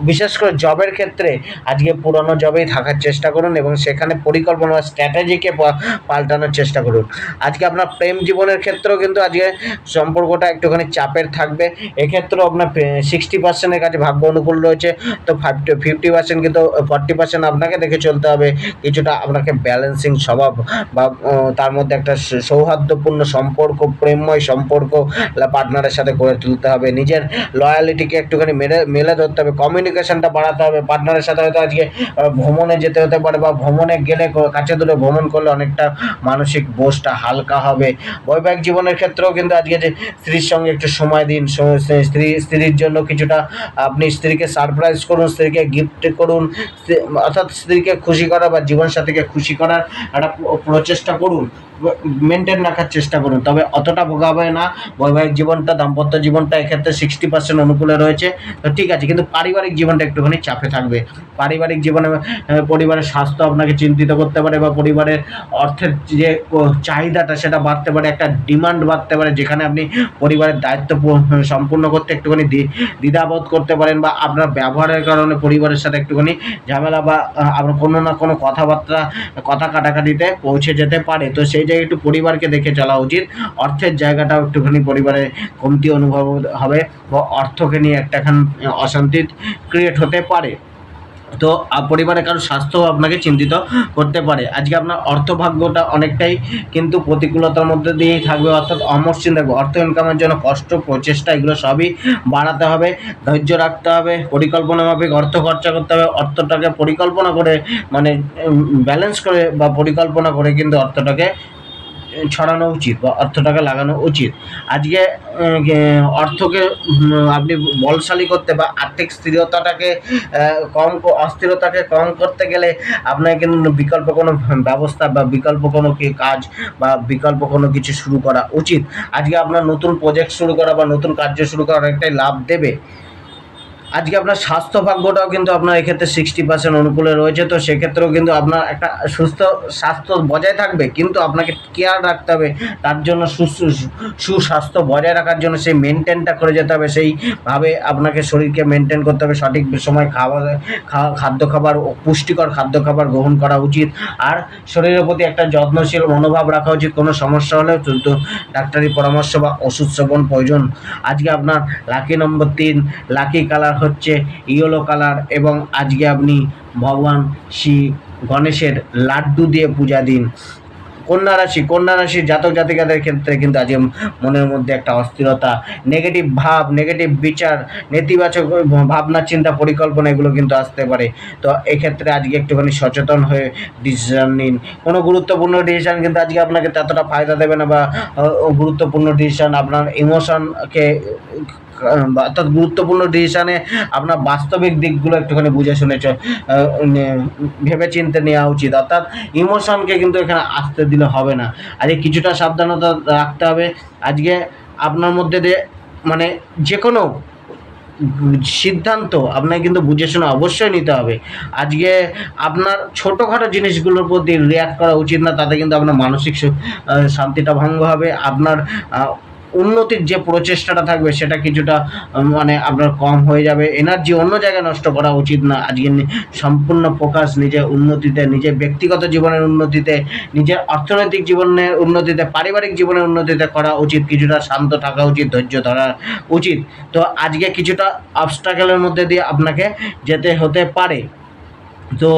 বিশেষ করে জবের ক্ষেত্রে আজকে পুরনো জবেই থাকার চেষ্টা করুন এবং সেখানে পরিকল্পনা বা স্ট্র্যাটেজিকে পাল্টানোর চেষ্টা করুন। আজকে আপনার প্রেম জীবনের ক্ষেত্রেও কিন্তু আজকে সম্পর্কটা একটুখানি চাপের থাকবে। এক্ষেত্রেও আপনার 60%-এর কাছে ভাগ্য অনুকূল রয়েছে। তো 50% কিন্তু 40% আপনাকে দেখে চলতে হবে। কিছুটা আপনাকে ব্যালেন্সিং স্বভাব বা তার মধ্যে একটা সৌহার্দ্যপূর্ণ সম্পর্ক, প্রেমময় সম্পর্ক পার্টনারের সাথে গড়ে তুলতে হবে। নিজের লয়ালিটিকে একটুখানি মেলে ধরতে হবে, কমিউনিকেশনটা বাড়াতে হবে। পার্টনারের সাথে হয়তো আজকে ভ্রমণে যেতে হতে পারে, বা ভ্রমণে গেলে কাছে দূরে ভ্রমণ করলে অনেকটা মানসিক বোঝটা হালকা হবে। বৈবাহিক জীবনের ক্ষেত্রেও কিন্তু আজকে যে স্ত্রীর সঙ্গে একটু সময় দিন, স্ত্রীর জন্য কিছুটা আপনি স্ত্রীকে সারপ্রাইজ করুন, স্ত্রীকে গিফট করুন, অর্থাৎ স্ত্রীকে খুশি করা বা জীবনসাথীকে খুশি করার একটা প্রচেষ্টা করুন, মেনটেন রাখার চেষ্টা করুন। তবে অতটা ভোগাবে না। বৈবাহিক জীবনটা, দাম্পত্য জীবনটা এক্ষেত্রে 60% অনুকূলে রয়েছে। তো ঠিক আছে, কিন্তু পারিবারিক জীবনটা একটুখানি চাপে থাকবে। পারিবারিক জীবনে পরিবারের স্বাস্থ্য আপনাকে চিন্তিত করতে পারে, বা পরিবারের অর্থের যে চাহিদাটা সেটা বাড়তে পারে, একটা ডিমান্ড বাড়তে পারে, যেখানে আপনি পরিবারের দায়িত্ব সম্পূর্ণ করতে একটুখানি দ্বিধাবোধ করতে পারেন, বা আপনার ব্যবহারের কারণে পরিবারের সাথে একটুখানি ঝামেলা বা আপনার কোনো না কোনো কথা কাটাকাটিতে পৌঁছে যেতে পারে। তো সেই জায়গায় একটু পরিবারকে দেখে চলা উচিত। অর্থের জায়গাটাও একটুখানি পরিবারে কমতি অনুভব হবে, বা অর্থকে নিয়ে একটাখান অশান্তি ক্রিয়েট হতে পারে। তো পরিবারের কারো স্বাস্থ্য আপনাকে চিন্তিত করতে পারে। আজকে আপনার অর্থভাগ্যটা অনেকটাই কিন্তু প্রতিকূলতার মধ্যে দিয়েই থাকবে, অর্থাৎ অমসৃণ থাকবে। অর্থ ইনকামের জন্য কষ্ট, প্রচেষ্টা, এগুলো সবই বাড়াতে হবে, ধৈর্য রাখতে হবে, পরিকল্পনা মাফিক অর্থ খরচা করতে হবে। অর্থটাকে পরিকল্পনা করে মানে ব্যালেন্স করে বা পরিকল্পনা করে কিন্তু অর্থটাকে ছড়ানো উচিত বা অর্থটাকে লাগানো উচিত। আজকে অর্থকে আপনি বলশালী করতে বা আর্থিক স্থিরতাটাকে অস্থিরতাকে কম করতে গেলে আপনাকে কিন্তু বিকল্প কোনো ব্যবস্থা বা বিকল্প কোনো কাজ বা বিকল্প কোনো কিছু শুরু করা উচিত। আজকে আপনার নতুন প্রজেক্ট শুরু করা বা নতুন কার্য শুরু করা অনেকটাই লাভ দেবে। আজকে আপনার স্বাস্থ্য ভাগ্যটাও কিন্তু আপনার এক্ষেত্রে 60% অনুকূলে রয়েছে। তো সেক্ষেত্রেও কিন্তু আপনার একটা সুস্থ স্বাস্থ্য বজায় থাকবে, কিন্তু আপনাকে কেয়ার রাখতে হবে। তার জন্য সুস্বাস্থ্য বজায় রাখার জন্য সেই মেনটেনটা করে যেতে হবে। সেইভাবে আপনাকে শরীরকে মেনটেন করতে হবে। সঠিক সময় খাদ্য খাবার ও পুষ্টিকর খাদ্য খাবার গ্রহণ করা উচিত। আর শরীরের প্রতি একটা যত্নশীল মনোভাব রাখা উচিত। কোনো সমস্যা হলেও কিন্তু ডাক্তারি পরামর্শ বা ওষুধ সেবন প্রয়োজন। আজকে আপনার লাকি নম্বর 3, লাকি কালার কালার হচ্ছে ইয়েলো কালার, এবং আজকে আপনি ভগবান শ্রী গণেশের লাড্ডু দিয়ে পূজা দিন। কন্যা রাশির জাতক জাতিকাদের ক্ষেত্রে কিন্তু আজকে মনের মধ্যে একটা অস্থিরতা, নেগেটিভ ভাব, নেগেটিভ বিচার, নেতিবাচক ভাবনা, চিন্তা, পরিকল্পনা এগুলো কিন্তু আসতে পারে। তো এক্ষেত্রে আজকে একটুখানি সচেতন হয়ে ডিসিশন নিন। কোনো গুরুত্বপূর্ণ ডিসিশন কিন্তু আজকে আপনাকে ততটা ফায়দা দেবে না, বা গুরুত্বপূর্ণ ডিসিশন আপনার ইমোশনকে, অর্থাৎ গুরুত্বপূর্ণ ডিসিশনে আপনার বাস্তবিক দিকগুলো একটুখানি বুঝে শুনে ভেবে চিন্তে নেওয়া উচিত। অর্থাৎ ইমোশনকে কিন্তু এখানে আসতে দিলে হবে না। আজকে কিছুটা সাবধানতা রাখতে হবে। আজকে আপনার মধ্যে দিয়ে মানে যে কোনো সিদ্ধান্ত আপনাকে কিন্তু বুঝে শুনে অবশ্যই নিতে হবে। আজকে আপনার ছোটোখাটো জিনিসগুলোর প্রতি রিয়াক্ট করা উচিত না, তাতে কিন্তু আপনার মানসিক শান্তিটা ভঙ্গ হবে। আপনার উন্নতির যে প্রচেষ্টাটা থাকবে সেটা কিছুটা মানে আপনার কম হয়ে যাবে। এনার্জি অন্য জায়গায় নষ্ট করা উচিত না। আজকে সম্পূর্ণ ফোকাস নিজের উন্নতিতে, নিজের ব্যক্তিগত জীবনের উন্নতিতে, নিজের অর্থনৈতিক জীবনের উন্নতিতে, পারিবারিক জীবনের উন্নতিতে করা উচিত। কিছুটা শান্ত থাকা উচিত, ধৈর্য ধরা উচিত। তো আজকে কিছুটা অবস্ট্রাগলের মধ্যে দিয়ে আপনাকে যেতে হতে পারে। তো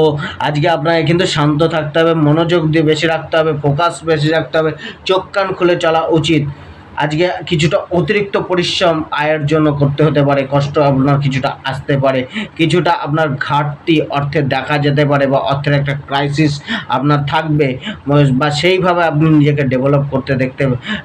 আজকে আপনাকে কিন্তু শান্ত থাকতে হবে, মনোযোগ দিয়ে বেশি রাখতে হবে, ফোকাস বেশি রাখতে হবে, চোখ কান খুলে চলা উচিত। আজকে কিছুটা অতিরিক্ত পরিশ্রম আয়ের জন্য করতে হতে পারে, কষ্ট আপনার কিছুটা আসতে পারে, কিছুটা আপনার ঘাটতি অর্থের দেখা যেতে পারে, বা অর্থের একটা ক্রাইসিস আপনার থাকবে, বা সেইভাবে আপনি নিজেকে ডেভেলপ করতে দেখতে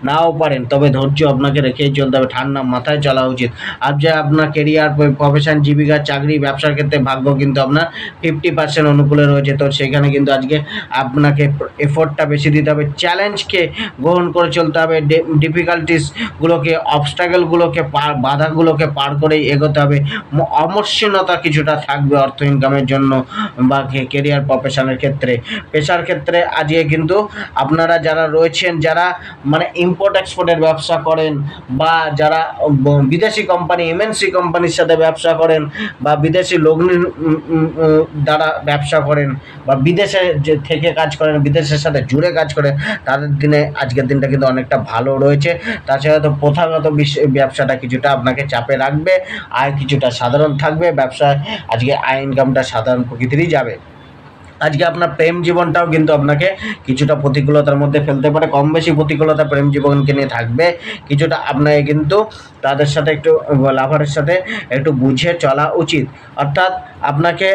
নাও পারেন। তবে ধৈর্য আপনাকে রেখেই চলতে হবে, ঠান্ডা মাথায় চলা উচিত। আর যে আপনার কেরিয়ার, প্রফেশন, জীবিকা, চাকরি, ব্যবসার ক্ষেত্রে ভাগ্য কিন্তু আপনার 50% অনুকূলে রয়েছে। তো সেখানে কিন্তু আজকে আপনাকে এফোর্টটা বেশি দিতে হবে, চ্যালেঞ্জকে গ্রহণ করে চলতে হবে, গুলোকে, অবস্ট্রাগলগুলোকে, বাধাগুলোকে পার করেই এগোতে হবে। অমসৃণতা কিছুটা থাকবে অর্থ ইনকামের জন্য, বা কেরিয়ার প্রফেশনের ক্ষেত্রে। পেশার ক্ষেত্রে আজকে কিন্তু আপনারা যারা রয়েছেন, যারা মানে ইম্পোর্ট এক্সপোর্টের ব্যবসা করেন, বা যারা বিদেশি কোম্পানি, এমএনসি কোম্পানির সাথে ব্যবসা করেন, বা বিদেশি লগ্নির দ্বারা ব্যবসা করেন, বা বিদেশে যে থেকে কাজ করেন, বিদেশের সাথে জুড়ে কাজ করেন, তাদের দিনে আজকের দিনটা কিন্তু অনেকটা ভালো রয়েছে। তাছাড়া তো প্রথাগত ব্যবসাটা কিছুটা আপনাকে চাপে রাখবে, আয় কিছুটা সাধারণ থাকবে, ব্যবসায় আজকে আয় ইনকামটা সাধারণ প্রকৃতিরই যাবে। আজকে আপনার প্রেম জীবনটাও কিন্তু আপনাকে কিছুটা প্রতিকূলতার মধ্যে ফেলতে পারে, কম বেশি প্রতিকূলতা প্রেম জীবনকে নিয়ে থাকবে। কিছুটা আপনাকে কিন্তু তাদের সাথে একটু, লাভারের সাথে একটু বুঝে চলা উচিত। অর্থাৎ আপনাকে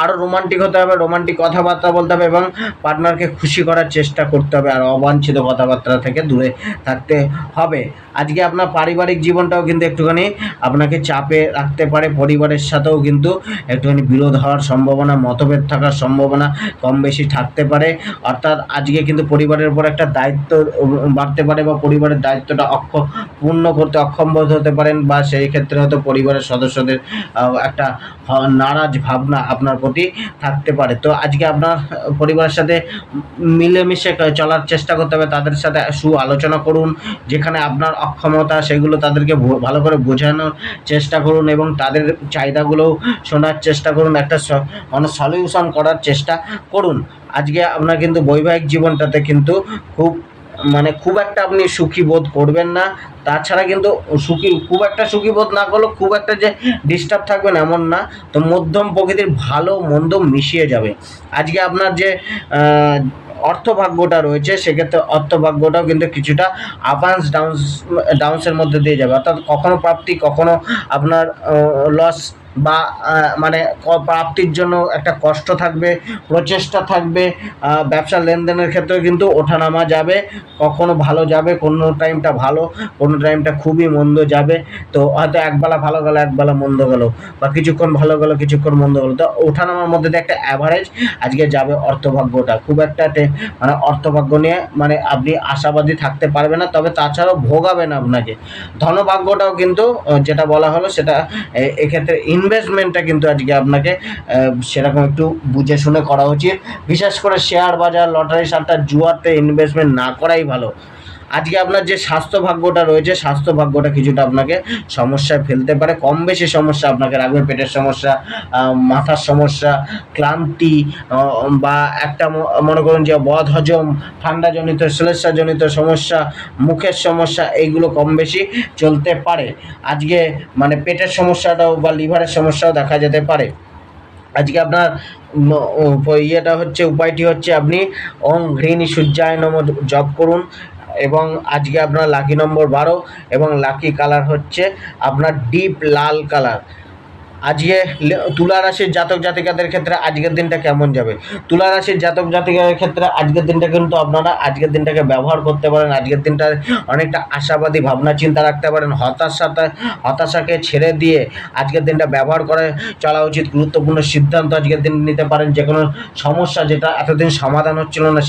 আরও রোমান্টিক হতে হবে, রোমান্টিক কথাবার্তা বলতে হবে, এবং পার্টনারকে খুশি করার চেষ্টা করতে হবে, আর অবাঞ্ছিত কথাবার্তা থেকে দূরে থাকতে হবে। আজকে আপনার পারিবারিক জীবনটাও কিন্তু একটুখানি আপনাকে চাপে রাখতে পারে, পরিবারের সাথেও কিন্তু একটুখানি বিরোধ হওয়ার সম্ভাবনা, মতভেদ থাকার সম্ভাবনা কম বেশি থাকতে পারে। অর্থাৎ আজকে কিন্তু পরিবারের উপর একটা দায়িত্ব বাড়তে পারে, বা পরিবারের দায়িত্বটা পূর্ণ করতে অক্ষম বোধ হতে পারেন, বা সেই ক্ষেত্রে হয়তো পরিবারের সদস্যদের একটা নারাজ ভাবনা আপনার প্রতি থাকতে পারে। তো আজকে আপনার পরিবারের সাথে মিলেমিশে চলার চেষ্টা করতে হবে, তাদের সাথে আলোচনা করুন, যেখানে আপনার অক্ষমতা সেগুলো তাদেরকে ভালো করে বোঝানোর চেষ্টা করুন, এবং তাদের চাহিদাগুলোও শোনার চেষ্টা করুন, একটা সলিউশন করার চেষ্টা করুন। আজকে আপনার কিন্তু বৈবাহিক জীবনটাতে কিন্তু খুব একটা আপনি সুখী বোধ করবেন না। তাছাড়া কিন্তু খুব একটা সুখী বোধ না করলেও খুব একটা যে ডিস্টার্ব থাকবেন এমন না। তো মধ্যম প্রকৃতির ভালো মন্দ মিশিয়ে যাবে। আজকে আপনার যে অর্থভাগ্যটা রয়েছে, সেক্ষেত্রে অর্থভাগ্যটাও কিন্তু কিছুটা আপস ডাউন্সের মধ্যে দিয়ে যাবে। অর্থাৎ কখনো প্রাপ্তি, কখনো আপনার লস, বা মানে প্রাপ্তির জন্য একটা কষ্ট থাকবে, প্রচেষ্টা থাকবে। ব্যবসা লেনদেনের ক্ষেত্রে কিন্তু ওঠানামা যাবে, কখনো ভালো যাবে, কোনো টাইমটা ভালো, কোনো টাইমটা খুবই মন্দ যাবে। তো হয়তো একবেলা ভালো গেল, একবেলা মন্দ গেল, বা কিছুক্ষণ ভালো গেল, কিছুক্ষণ মন্দ গেল। তো ওঠানামার মধ্যে দিয়ে একটা অ্যাভারেজ আজকে যাবে অর্থভাগ্যটা। খুব একটা মানে অর্থভাগ্য নিয়ে মানে আপনি আশাবাদী থাকতে পারবে না, তবে তাছাড়াও ভোগাবেন আপনাকে। ধনভাগ্যটাও কিন্তু যেটা বলা হলো সেটা এক্ষেত্রে ইনভেস্টমেন্টটা কিন্তু আজকে আপনাকে সেরকম একটু বুঝে শুনে করা উচিত। বিশেষ করে শেয়ার বাজার, লটারি, সাট্টা, জুয়াতে ইনভেস্টমেন্ট না করাই ভালো। আজকে আপনার যে স্বাস্থ্য ভাগ্যটা রয়েছে, স্বাস্থ্য ভাগ্যটা কিছুটা আপনাকে সমস্যায় ফেলতে পারে, কম বেশি সমস্যা আপনাকে রাখবে। পেটের সমস্যা, মাথার সমস্যা, ক্লান্তি, বা একটা মনে করুন যে বদহজম, ঠান্ডাজনিত, শ্লেষ্মাজনিত সমস্যা, মুখের সমস্যা, এইগুলো কম বেশি চলতে পারে। আজকে মানে পেটের সমস্যাটাও বা লিভারের সমস্যাও দেখা যেতে পারে। আজকে আপনার ইয়েটা হচ্ছে, উপায়টি হচ্ছে আপনি ওং ঘৃণী সূর্যায় নমঃ জপ করুন। এবং আজকে আপনার লাকি নম্বর 12 এবং লাকি কালার হচ্ছে আপনার ডিপ লাল কালার। আজকে তুলা রাশির জাতক জাতিকাদের ক্ষেত্রে আজকের দিনটা কেমন যাবে? তুলা রাশির জাতক জাতিকাদের ক্ষেত্রে আজকের দিনটা কিন্তু আপনারা আজকের দিনটাকে ব্যবহার করতে পারেন। আজকের দিনটা অনেকটা আশাবাদী ভাবনা চিন্তা রাখতে পারেন। হতাশাকে ছেড়ে দিয়ে আজকের দিনটা ব্যবহার করে চলা উচিত। গুরুত্বপূর্ণ সিদ্ধান্ত আজকের দিন নিতে পারেন। যে কোনো সমস্যা যেটা এতদিন সমাধান হচ্ছিল না,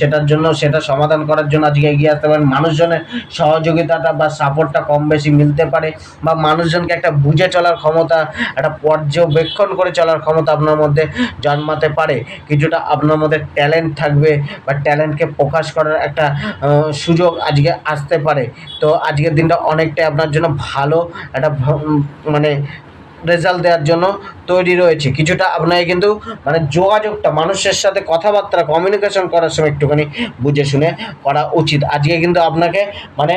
সেটা সমাধান করার জন্য আজকে এগিয়ে আসতে পারেন। মানুষজনের সহযোগিতাটা বা সাপোর্টটা কম বেশি মিলতে পারে, বা মানুষজনকে একটা বুঝে চলার ক্ষমতা, একটা পর্যবেক্ষণ করে চলার ক্ষমতা আপনার মধ্যে জন্মাতে পারে। কিছুটা আপনার মধ্যে ট্যালেন্ট থাকবে, বা ট্যালেন্টকে প্রকাশ করার একটা সুযোগ আজকে আসতে পারে। তো আজকের দিনটা অনেকটাই আপনার জন্য ভালো একটা মানে রেজাল্ট দেওয়ার জন্য তৈরি রয়েছে। কিছুটা আপনাকে কিন্তু মানে যোগাযোগটা, মানুষের সাথে কথাবার্তা কমিউনিকেশন করার সময় একটুখানি বুঝে শুনে করা উচিত। আজকে কিন্তু আপনাকে মানে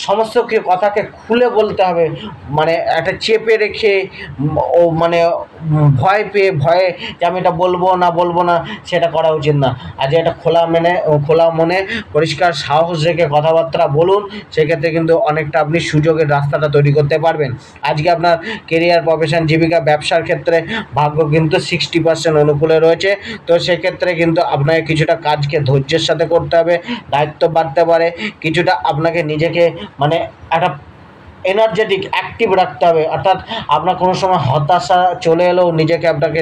সমস্ত কথাকে খুলে বলতে হবে, মানে একটা চেপে রেখে মানে ভয়ে যে আমি এটা বলবো না সেটা করা উচিত না। আজকে একটা খোলা মনে পরিষ্কার সাহস রেখে কথাবার্তা বলুন, সেক্ষেত্রে কিন্তু অনেকটা আপনি সুযোগের রাস্তাটা তৈরি করতে পারবেন। আজকে আপনার কেরিয়ার, প্রফেশন, জীবিকা, ব্যবসার ক্ষেত্রে ভাগ্য কিন্তু 60% অনুকূলে রয়েছে। তো সেক্ষেত্রে কিন্তু আপনাকে কিছুটা কাজকে ধৈর্যের সাথে করতে হবে, দায়িত্ব বাড়তে পারে। কিছুটা আপনাকে নিজেকে মানে একটা এনার্জেটিক অ্যাক্টিভ রাখতে হবে। অর্থাৎ আপনার কোনো সময় হতাশা চলে এলেও নিজেকে আপনাকে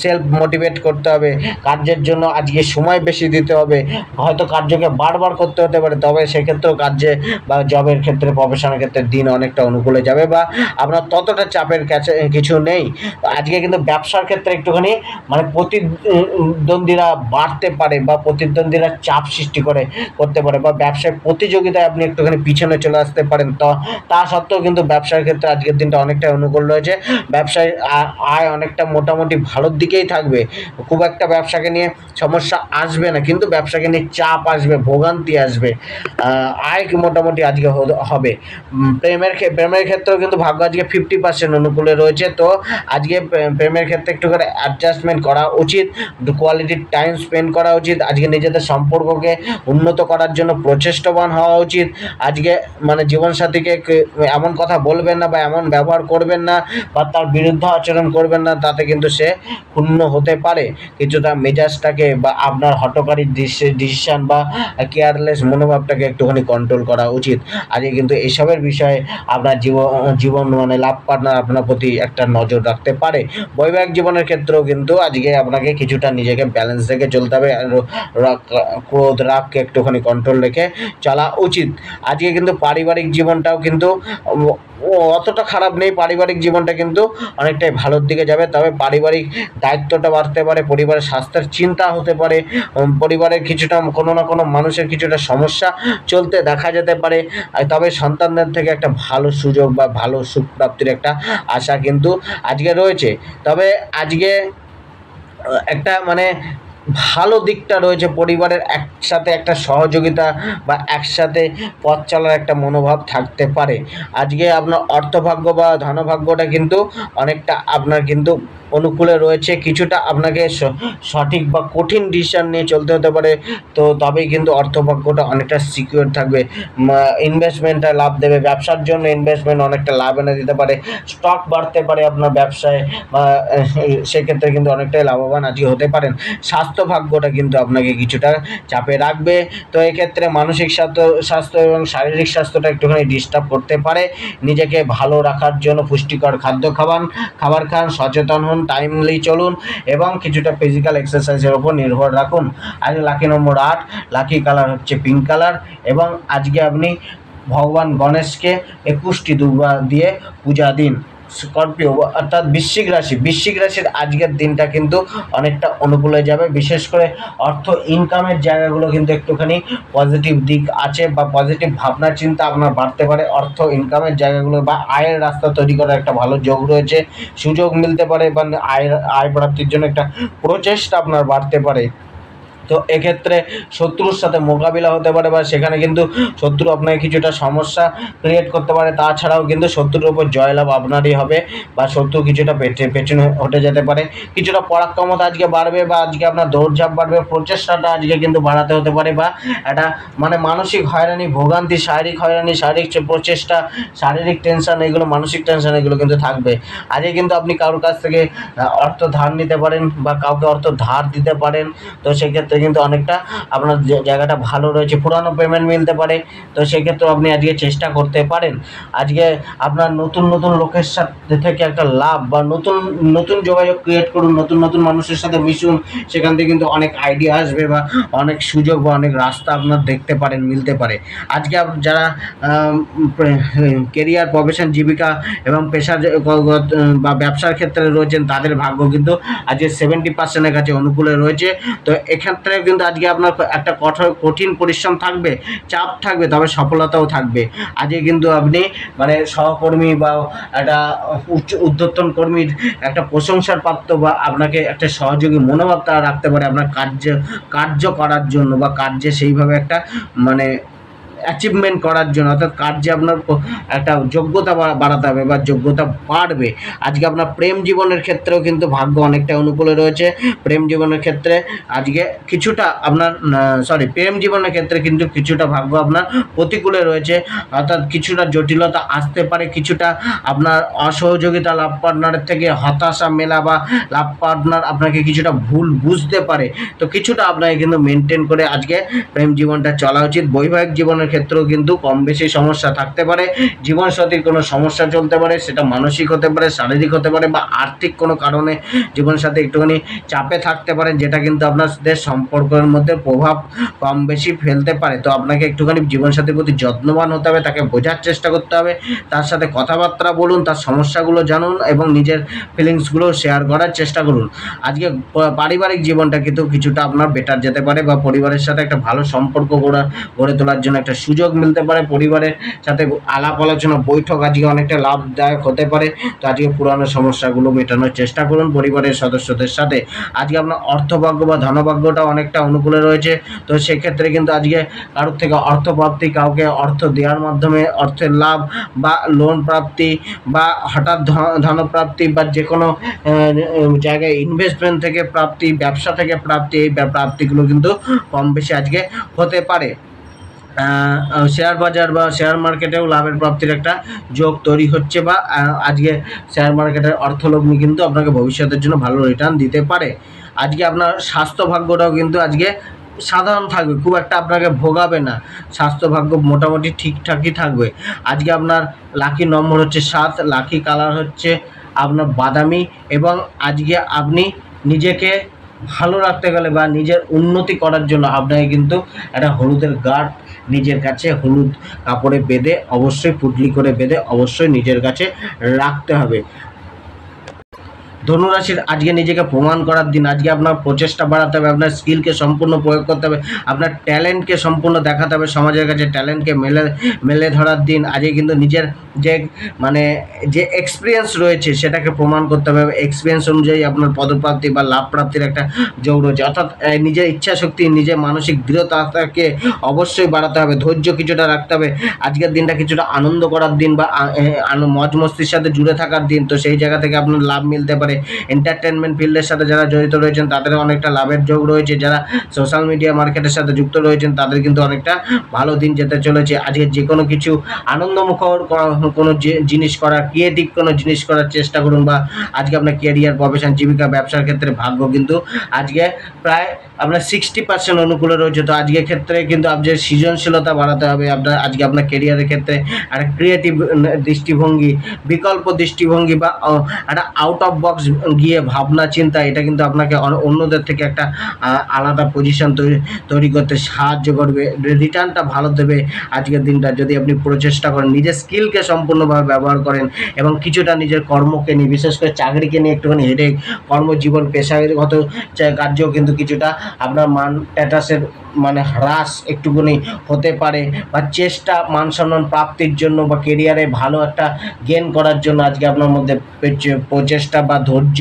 সেলফ মোটিভেট করতে হবে। কার্যের জন্য আজকে সময় বেশি দিতে হবে। হয়তো কার্যকে বারবার করতে হতে পারে, তবে সেক্ষেত্রেও কার্যে বা জবের ক্ষেত্রে, প্রফেশনের ক্ষেত্রে দিন অনেকটা অনুকূলে যাবে, বা আপনার ততটা চাপের কাছে কিছু নেই। আজকে কিন্তু ব্যবসার ক্ষেত্রে একটুখানি মানে প্রতিদ্বন্দ্বীরা বাড়তে পারে, বা প্রতিদ্বন্দ্বীরা চাপ সৃষ্টি করতে পারে, বা ব্যবসায় প্রতিযোগিতায় আপনি একটুখানি পিছনে চলে আসতে পারেন। তা সত্ত্বেও কিন্তু ব্যবসার ক্ষেত্রে আজকের দিনটা অনেকটা অনুকূল রয়েছে। ব্যবসায় আয় অনেকটা মোটামুটি ভালোর দিকেই থাকবে। খুব একটা ব্যবসাকে নিয়ে সমস্যা আসবে না, কিন্তু ব্যবসাকে নিয়ে চাপ আসবে, ভোগান্তি আসবে। আয় মোটামুটি আজকে হবে। প্রেমের ক্ষেত্রেও কিন্তু ভাগ্য আজকে 50% অনুকূলে রয়েছে। তো আজকে প্রেমের ক্ষেত্রে একটু করে অ্যাডজাস্টমেন্ট করা উচিত, কোয়ালিটি টাইম স্পেন্ড করা উচিত। আজকে নিজেদের সম্পর্ককে উন্নত করার জন্য প্রচেষ্টবান হওয়া উচিত। আজকে মানে জীবনসাথীকে এমন কথা বলবেন না, বা এমন ব্যবহার করবেন না, বা তার বিরুদ্ধে আচরণ করবেন না, তাতে কিন্তু সে ক্ষুণ্ণ হতে পারে। কিছুটা মেজাজটাকে বা আপনার হঠকারী ডিসিশন বা কেয়ারলেস মনোভাবটাকে একটুখানি কন্ট্রোল করা উচিত। আজকে কিন্তু এসবের বিষয়ে আপনার জীবন মানে লাভ পার্টনার আপনার প্রতি একটা নজর রাখতে পারে। বৈবাহিক জীবনের ক্ষেত্রেও কিন্তু আজকে আপনাকে কিছুটা নিজেকে ব্যালেন্স রেখে চলতে হবে। ক্রোধ, রাগকে একটুখানি কন্ট্রোল রেখে চলা উচিত। আজকে কিন্তু পারিবারিক জীবনটাও কিন্তু অতটা খারাপ নেই। পারিবারিক জীবনটা কিন্তু অনেকটাই ভালোর দিকে যাবে। তবে পারিবারিক দায়িত্বটা বাড়তে পারে, পরিবারের স্বাস্থ্যের চিন্তা হতে পারে, পরিবারের কিছুটা কোনো না কোনো মানুষের কিছুটা সমস্যা চলতে দেখা যেতে পারে। তবে সন্তানদের থেকে একটা ভালো সুযোগ বা ভালো সুখ প্রাপ্তির একটা আশা কিন্তু আজকে রয়েছে। তবে আজকে একটা মানে ভালো দিকটা রয়েছে, পরিবারের একসাথে একটা সহযোগিতা বা একসাথে পথ চলার একটা মনোভাব থাকতে পারে। আজকে আপনার অর্থভাগ্য বা ধনভাগ্যটা কিন্তু অনেকটা আপনার কিন্তু অনুকূলে রয়েছে। কিছুটা আপনাকে সঠিক বা কঠিন ডিসিশন নিয়ে চলতে হতে পারে, তো তবেই কিন্তু অর্থভাগ্যটা অনেকটা সিকিউর থাকবে। ইনভেস্টমেন্টটা লাভ দেবে, ব্যবসার জন্য ইনভেস্টমেন্ট অনেকটা লাভ এনে দিতে পারে। স্টক বাড়তে পারে আপনার ব্যবসায়, বা সেক্ষেত্রে কিন্তু অনেকটাই লাভবান আজকে হতে পারেন। স্বাস্থ্য ভাগ্যটা কিন্তু আপনাকে কিছুটা চাপে রাখবে। তো এক্ষেত্রে মানসিক স্বাস্থ্য এবং শারীরিক স্বাস্থ্যটা একটুখানি ডিস্টার্ব করতে পারে। নিজেকে ভালো রাখার জন্য পুষ্টিকর খাবার খান, সচেতন হন, টাইমলি চলুন, এবং কিছুটা ফিজিক্যাল এক্সারসাইজের ওপর নির্ভর রাখুন। আজকে লাকি নম্বর 8, লাকি কালার হচ্ছে পিঙ্ক কালার, এবং আজকে আপনি ভগবান গণেশকে 21টি দুর্বা দিয়ে পূজা দিন। স্করপিও অর্থাৎ বৃশ্চিক রাশির আজকের দিনটা কিন্তু অনেকটা অনুকূলে যাবে। বিশেষ করে অর্থ ইনকামের জায়গাগুলো কিন্তু একটুখানি পজিটিভ দিক আছে বা পজিটিভ ভাবনা চিন্তা আপনার বাড়তে পারে। অর্থ ইনকামের জায়গাগুলো বা আয়ের রাস্তা তৈরি করার একটা ভালো যোগ রয়েছে, সুযোগ মিলতে পারে বা আয় প্রাপ্তির জন্য একটা প্রচেষ্টা আপনার বাড়তে পারে। তো এক্ষেত্রে শত্রুর সাথে মোকাবিলা হতে পারে বা সেখানে কিন্তু শত্রু আপনাকে কিছুটা সমস্যা ক্রিয়েট করতে পারে। তাছাড়াও কিন্তু শত্রুর উপর জয়লাভ আপনারই হবে বা শত্রু কিছুটা পেছনে হটে যেতে পারে। কিছুটা পরাক্রমতা আজকে বাড়বে বা আজকে আপনার দৌড়ঝাঁপ বাড়বে, প্রচেষ্টাটা আজকে কিন্তু বাড়াতে হতে পারে বা একটা মানে মানসিক হয়রানি, ভোগান্তি, শারীরিক হয়রানি, শারীরিক প্রচেষ্টা, শারীরিক টেনশন, এগুলো মানসিক টেনশন এগুলো কিন্তু থাকবে। আজকে কিন্তু আপনি কারোর কাছ থেকে অর্থ ধার নিতে পারেন বা কাউকে অর্থ ধার দিতে পারেন। তো সেক্ষেত্রে কিন্তু অনেকটা আপনার জায়গাটা ভালো রয়েছে, পুরানো পেমেন্ট মিলতে পারে। তো সেক্ষেত্রে আপনি আজকে চেষ্টা করতে পারেন। আজকে আপনার নতুন লোকের সাথে থেকে একটা লাভ বা নতুন যোগাযোগ ক্রিয়েট করুন, নতুন মানুষের সাথে মিশুন, সেখান থেকে কিন্তু অনেক আইডিয়া আসবে বা অনেক সুযোগ বা অনেক রাস্তা আপনার দেখতে পারেন, মিলতে পারে। আজকে যারা কেরিয়ার, প্রফেশন, জীবিকা এবং পেশার বা ব্যবসার ক্ষেত্রে রয়েছেন তাদের ভাগ্য কিন্তু আজকে 70%-এর কাছে অনুকূলে রয়েছে। তো এক্ষেত্রে কিন্তু আজকে আপনার একটা কঠিন পরিশ্রম থাকবে, চাপ থাকবে, তবে সফলতাও থাকবে। আজকে কিন্তু আপনি মানে সহকর্মী বা একটা ঊর্ধ্বতন কর্মীর একটা প্রশংসার পাত্র বা আপনাকে একটা সহযোগী মনোভাব তারা রাখতে পারে আপনার কার্য করার জন্য বা কার্যে সেইভাবে একটা মানে অ্যাচিভমেন্ট করার জন্য, অর্থাৎ কার্যে আপনার একটা যোগ্যতা বাড়াতে হবে বা যোগ্যতা বাড়বে। আজকে আপনার প্রেম জীবনের ক্ষেত্রেও কিন্তু ভাগ্য অনেকটা অনুকূলে রয়েছে। প্রেম জীবনের ক্ষেত্রে আজকে কিছুটা আপনার প্রেম জীবনের ক্ষেত্রে কিন্তু কিছুটা ভাগ্য আপনার প্রতিকূলে রয়েছে, অর্থাৎ কিছুটা জটিলতা আসতে পারে, কিছুটা আপনার অসহযোগিতা লাভ পার্টনারের থেকে হতাশা মেলা বা লাভ পার্টনার আপনাকে কিছুটা ভুল বুঝতে পারে। তো কিছুটা আপনাকে কিন্তু মেনটেন করে আজকে প্রেম জীবনটা চলা উচিত। বৈবাহিক জীবনের ক্ষেত্রেও কিন্তু কম বেশি সমস্যা থাকতে পারে, জীবনসাথীর কোনো সমস্যা চলতে পারে, সেটা মানসিক হতে পারে, শারীরিক হতে পারে বা আর্থিক কোনো কারণে জীবনসাথী একটুখানি চাপে থাকতে পারে, যেটা কিন্তু আপনাদের সম্পর্কের মধ্যে প্রভাব কম বেশি ফেলতে পারে। তো আপনাকে একটুখানি জীবনসাথীর প্রতি যত্নবান হতে হবে, তাকে বোঝার চেষ্টা করতে হবে, তার সাথে কথাবার্তা বলুন, তার সমস্যাগুলো জানুন এবং নিজের ফিলিংসগুলো শেয়ার করার চেষ্টা করুন। আজকে পারিবারিক জীবনটা কিন্তু কিছুটা আপনার বেটার যেতে পারে বা পরিবারের সাথে একটা ভালো সম্পর্ক গড়ে তোলার জন্য একটা সুযোগ মিলতে পারে। পরিবারের সাথে আলাপ আলোচনা, বৈঠক আজকে অনেকটা লাভদায়ক হতে পারে। তো আজকে পুরানো সমস্যাগুলো মেটানোর চেষ্টা করুন পরিবারের সদস্যদের সাথে। আজকে আপনার অর্থভাগ্য বা ধনভাগ্যটা অনেকটা অনুকূলে রয়েছে। তো সেক্ষেত্রে কিন্তু আজকে কারোর থেকে অর্থপ্রাপ্তি, কাউকে অর্থ দেওয়ার মাধ্যমে অর্থের লাভ বা লোন প্রাপ্তি বা হঠাৎ ধনপ্রাপ্তি বা যে কোনো জায়গায় ইনভেস্টমেন্ট থেকে প্রাপ্তি, ব্যবসা থেকে প্রাপ্তি, এই প্রাপ্তিগুলো কিন্তু কম বেশি আজকে হতে পারে। শেয়ার বাজার বা শেয়ার মার্কেটেও লাভের প্রাপ্তির একটা যোগ তৈরি হচ্ছে বা আজকে শেয়ার মার্কেটের অর্থলগ্নি কিন্তু আপনাকে ভবিষ্যতের জন্য ভালো রিটার্ন দিতে পারে। আজকে আপনার স্বাস্থ্য ভাগ্যটাও কিন্তু আজকে সাধারণ থাকবে, খুব একটা আপনাকে ভোগাবে না, স্বাস্থ্য ভাগ্য মোটামুটি ঠিকঠাকই থাকবে। আজকে আপনার লাকি নম্বর হচ্ছে 7, লাকি কালার হচ্ছে আপনার বাদামি এবং আজকে আপনি নিজেকে ভালো রাখতে গেলে বা নিজের উন্নতি করার জন্য আপনাকে কিন্তু একটা হলুদের গাঁট নিজের কাছে হলুদ কাপড়ে বেঁধে অবশ্যই পুটলি করে বেঁধে অবশ্যই নিজের কাছে রাখতে হবে। ধনুরাশির আজকে নিজেকে প্রমাণ করার দিন। আজকে আপনার প্রচেষ্টা বাড়াতে হবে, আপনার স্কিলকে সম্পূর্ণ প্রয়োগ করতে হবে, আপনার ট্যালেন্টকে সম্পূর্ণ দেখাতে হবে, সমাজের কাছে ট্যালেন্টকে মেলে ধরার দিন। আজকে কিন্তু নিজের যে এক্সপিরিয়েন্স রয়েছে সেটাকে প্রমাণ করতে হবে। এক্সপিরিয়েন্স অনুযায়ী আপনার পদপ্রাপ্তি বা লাভ প্রাপ্তির একটা যোগ রয়েছে, অর্থাৎ নিজের ইচ্ছা শক্তি, নিজের মানসিক দৃঢ়তাকে অবশ্যই বাড়াতে হবে, ধৈর্য কিছুটা রাখতে হবে। আজকের দিনটা কিছুটা আনন্দ করার দিন বা মজ মস্তির সাথে জুড়ে থাকার দিন। তো সেই জায়গা থেকে আপনার লাভ মিলতে পারে। এন্টারটেনমেন্ট ফিল্ডের সাথে যারা জড়িত রয়েছেন তাদের অনেকটা লাভের যোগ রয়েছে। যারা সোশ্যাল মিডিয়া মার্কেটের সাথে যুক্ত রয়েছেন তাদের কিন্তু অনেকটা ভালো দিন যেতে চলেছে। আজকে যে কোনো কিছু আনন্দমুখর কোনো জিনিস করার, ক্রিয়েটিভ কোনো জিনিস করার চেষ্টা করুন বা আজকে আপনার ক্যারিয়ার, প্রফেশন, জীবিকা, ব্যবসার ক্ষেত্রে ভাগ্য কিন্তু আজকে প্রায় আপনার 60% অনুকূলে রয়েছে। তো আজকের ক্ষেত্রে কিন্তু আপনার সৃজনশীলতা বাড়াতে হবে। আজকে আপনার ক্যারিয়ারের ক্ষেত্রে একটা ক্রিয়েটিভ দৃষ্টিভঙ্গি, বিকল্প দৃষ্টিভঙ্গি বা একটা আউট অফ বক্স গিয়ে ভাবনা চিন্তা, এটা কিন্তু আপনাকে অন্যদের থেকে একটা আলাদা পজিশন তৈরি করতে সাহায্য করবে, রিটার্নটা ভালো দেবে। আজকের দিনটা যদি আপনি প্রচেষ্টা করেন, নিজের স্কিলকে সম্পূর্ণভাবে ব্যবহার করেন এবং কিছুটা নিজের কর্মকে নিয়ে, বিশেষ করে চাকরিকে নিয়ে একটুখানি হেডেক, কর্মজীবন পেশাগত কার্যও কিন্তু কিছুটা আপনার মান স্ট্যাটাসের মানে হ্রাস একটুখানি হতে পারে, বা চেষ্টা মান সম্মান প্রাপ্তির জন্য বা কেরিয়ারে ভালো একটা গেন করার জন্য আজকে আপনার মধ্যে প্রচেষ্টা বা ধৈর্য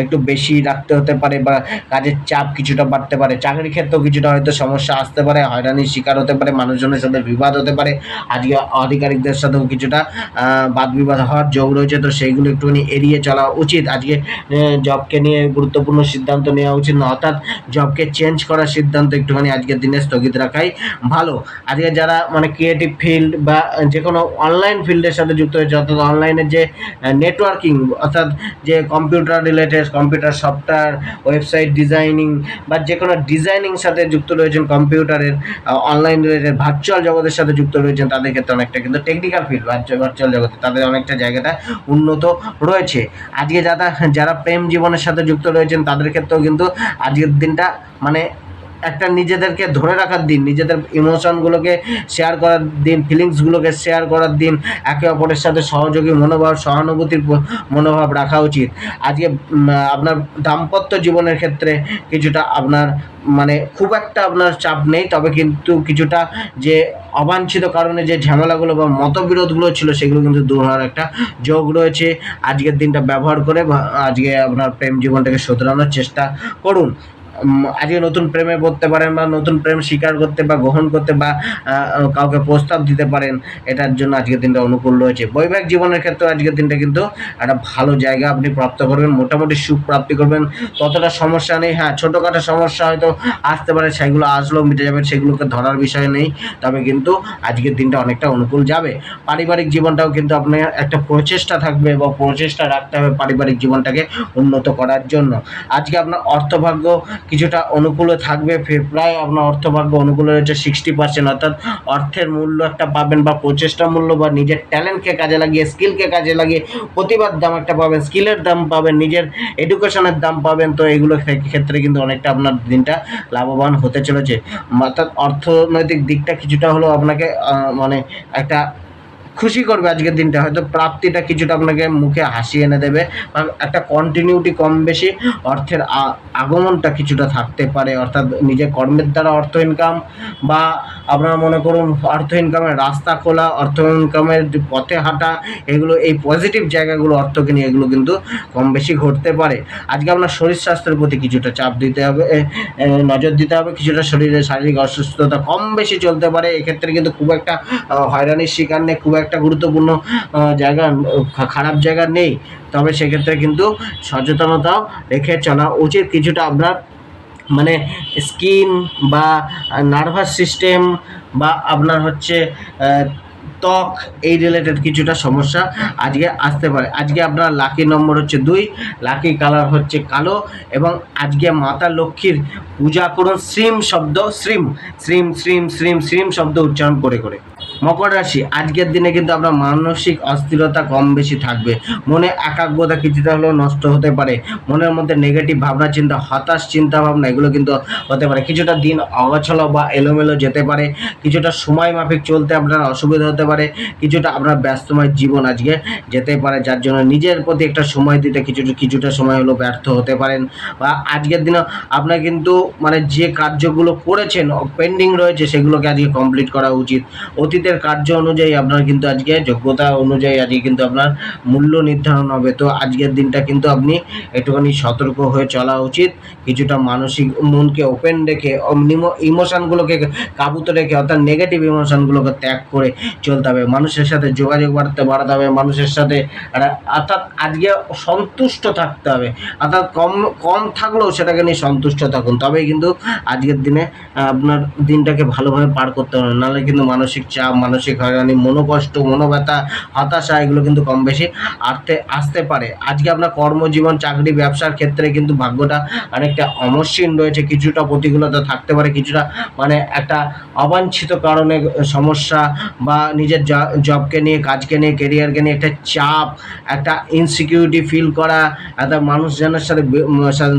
একটু বেশি রাখতে হতে পারে, বা কাজের চাপ কিছুটা বাড়তে পারে। চাকরির ক্ষেত্রেও কিছুটা হয়তো সমস্যা আসতে পারে, হয়রানির শিকার হতে পারে, মানুষজনের সাথে বিবাদ হতে পারে, আজকে আধিকারিকদের সাথেও কিছুটা বাদ বিবাদ হওয়ার যোগ রয়েছে, তো সেইগুলো একটুখানি এড়িয়ে চলা উচিত। আজকে জবকে নিয়ে গুরুত্বপূর্ণ সিদ্ধান্ত নেওয়া উচিত না, অর্থাৎ জবকে চেঞ্জ করার সিদ্ধান্ত একটুখানি আজকের দিনে স্থগিত রাখাই ভালো। আজকে যারা মানে ক্রিয়েটিভ ফিল্ড বা যে কোনো অনলাইন ফিল্ডের সাথে যুক্ত হয়েছে, অর্থাৎ অনলাইনের যে নেটওয়ার্কিং, অর্থাৎ যে computer related, computer software, website designing বা যে কোনো ডিজাইনিং সাথে যুক্ত রয়েছেন, কম্পিউটারের অনলাইন রিলেটেড ভার্চুয়াল জগতের সাথে যুক্ত রয়েছেন, তাদের ক্ষেত্রে অনেকটা কিন্তু টেকনিক্যাল ফিল্ড ভার্চুয়াল জগতে তাদের অনেকটা জায়গাটা উন্নত রয়েছে। আজকে যারা প্রেম জীবনের সাথে যুক্ত রয়েছেন তাদের ক্ষেত্রেও কিন্তু আজকের দিনটা মানে একটা নিজেদেরকে ধরে রাখার দিন, নিজেদের ইমোশনগুলোকে শেয়ার করার দিন, ফিলিংসগুলোকে শেয়ার করার দিন, একে অপরের সাথে সহযোগী মনোভাব, সহানুভূতির মনোভাব রাখা উচিত। আজকে আপনার দাম্পত্য জীবনের ক্ষেত্রে কিছুটা আপনার মানে খুব একটা আপনার চাপ নেই, তবে কিন্তু কিছুটা যে অবাঞ্ছিত কারণে যে ঝামেলাগুলো বা মতবিরোধগুলো ছিল সেগুলো কিন্তু দূর হওয়ার একটা যোগ রয়েছে। আজকের দিনটা ব্যবহার করে আজকে আপনার প্রেম জীবনটাকে শোধরানোর চেষ্টা করুন। আজকে নতুন প্রেমে পড়তে পারেন, বা নতুন প্রেম স্বীকার করতে বা গ্রহণ করতে, বা কাউকে প্রস্তাব দিতে পারেন, এটার জন্য আজকের দিনটা অনুকূল রয়েছে। বৈবাহিক জীবনের ক্ষেত্রে আজকের দিনটা কিন্তু একটা ভালো জায়গা আপনি প্রাপ্ত করবেন, মোটামুটি সুখ প্রাপ্তি করবেন, ততটা সমস্যা নেই। হ্যাঁ, ছোটোখাটো সমস্যা হয়তো আসতে পারে, সেগুলো আসলেও মিটে যাবে, সেগুলোকে ধরার বিষয় নেই, তবে কিন্তু আজকের দিনটা অনেকটা অনুকূল যাবে। পারিবারিক জীবনটাও কিন্তু আপনার একটা প্রচেষ্টা থাকবে বা প্রচেষ্টা রাখতে হবে পারিবারিক জীবনটাকে উন্নত করার জন্য। আজকে আপনার অর্থভাগ্য কিছুটা অনুকূলে থাকবে, প্রায় আপনার অর্থভাগ্য অনুকূলে রয়েছে 60%, অর্থাৎ অর্থের মূল্য একটা পাবেন, বা প্রচেষ্টা মূল্য বা নিজের ট্যালেন্টকে কাজে লাগিয়ে, স্কিলকে কাজে লাগিয়ে প্রতিভার দাম একটা পাবেন, স্কিলের দাম পাবেন, নিজের এডুকেশনের দাম পাবেন, তো এগুলো ক্ষেত্রে কিন্তু অনেকটা আপনার দিনটা লাভবান হতে চলেছে। অর্থাৎ অর্থনৈতিক দিকটা কিছুটা হলেও আপনাকে মানে একটা খুশি করবে আজকের দিনটা, হয়তো প্রাপ্তিটা কিছুটা আপনাকে মুখে হাসি এনে দেবে, বা একটা কন্টিনিউটি কম বেশি অর্থের আগমনটা কিছুটা থাকতে পারে, অর্থাৎ নিজের কর্মের দ্বারা অর্থ ইনকাম, বা আপনারা মনে করুন অর্থ ইনকামের রাস্তা খোলা, অর্থ ইনকামের পথে হাঁটা, এগুলো এই পজিটিভ জায়গাগুলো অর্থকে নিয়ে এগুলো কিন্তু কম বেশি ঘটতে পারে। আজকে আপনার শরীর স্বাস্থ্যের প্রতি কিছুটা চাপ দিতে হবে, নজর দিতে হবে, কিছুটা শরীরে শারীরিক অসুস্থতা কম বেশি চলতে পারে, এক্ষেত্রে কিন্তু খুব একটা হয়রানির শিকার নেই, খুব একটা গুরুত্বপূর্ণ জায়গা, খারাপ জায়গা নেই, তবে সেক্ষেত্রে কিন্তু সচেতনতাও রেখে চলা উচিত। কিছুটা আপনার মানে স্কিন বা নার্ভাস সিস্টেম বা আপনার হচ্ছে ত্বক, এই রিলেটেড কিছুটা সমস্যা আজকে আসতে পারে। আজকে আপনার লাকি নম্বর হচ্ছে 2, লাকি কালার হচ্ছে কালো, এবং আজকে মাতা লক্ষ্মীর পূজা করুন শ্রীম শব্দ, শ্রীম শ্রীম শ্রীম শ্রীম শ্রীম শব্দ উচ্চারণ করে করে। মকর রাশি, আজকের দিনে কিন্তু আপনার মানসিক অস্থিরতা কম বেশি থাকবে, মনে একাগ্রতা কিছুটা হলেও নষ্ট হতে পারে, মনের মধ্যে নেগেটিভ ভাবনা চিন্তা, হতাশ চিন্তা ভাবনা এগুলো কিন্তু হতে পারে, কিছুটা দিন অগোছালো বা এলোমেলো যেতে পারে, কিছুটা সময় মাফিক চলতে আপনার অসুবিধা হতে পারে, কিছুটা আপনার ব্যস্তময় জীবন আজকে যেতে পারে, যার জন্য নিজের প্রতি একটা সময় দিতে কিছুটা সময় হলো ব্যর্থ হতে পারেন। বা আজকের দিনে আপনার কিন্তু মানে যে কার্যগুলো করেছেন পেন্ডিং রয়েছে সেগুলোকে আজকে কমপ্লিট করা উচিত। অতীতের কার্য অনুযায়ী আপনার কিন্তু আজকে যোগ্যতা অনুযায়ী আজকে কিন্তু আপনার মূল্য নির্ধারণ হবে, তো আজকের দিনটা কিন্তু আপনি একটুখানি সতর্ক হয়ে চলা উচিত, কিছুটা মানসিক মনকে ওপেন রেখে, ইমোশনগুলোকে কাবুতে রেখে, অর্থাৎ নেগেটিভ ইমোশনগুলোকে ত্যাগ করে চলতে হবে, মানুষের সাথে যোগাযোগ বাড়াতে হবে, মানুষের সাথে অর্থাৎ আজকে সন্তুষ্ট থাকতে হবে, অর্থাৎ কম থাকলেও সেটাকে নিয়ে সন্তুষ্ট থাকুন, তবেই কিন্তু আজকের দিনে আপনার দিনটাকে ভালোভাবে পার করতে হবে, নাহলে কিন্তু মানসিক চাপ, মানসিক হয়রানি, মনোকষ্ট, মনোব্যথা, হতাশা এগুলো কিন্তু কম বেশি আসতে পারে। আজকে আপনার কর্মজীবন, চাকরি, ব্যবসার ক্ষেত্রে কিন্তু ভাগ্যটা অনেকটা অমসৃণ রয়েছে, কিছুটা প্রতিকূলতা থাকতে পারে, কিছুটা মানে একটা অবাঞ্ছিত কারণে সমস্যা, বা নিজের জবকে নিয়ে, কাজকে নিয়ে, কেরিয়ারকে নিয়ে একটা চাপ, একটা ইনসিকিউরিটি ফিল করা, একটা মানুষজনের সাথে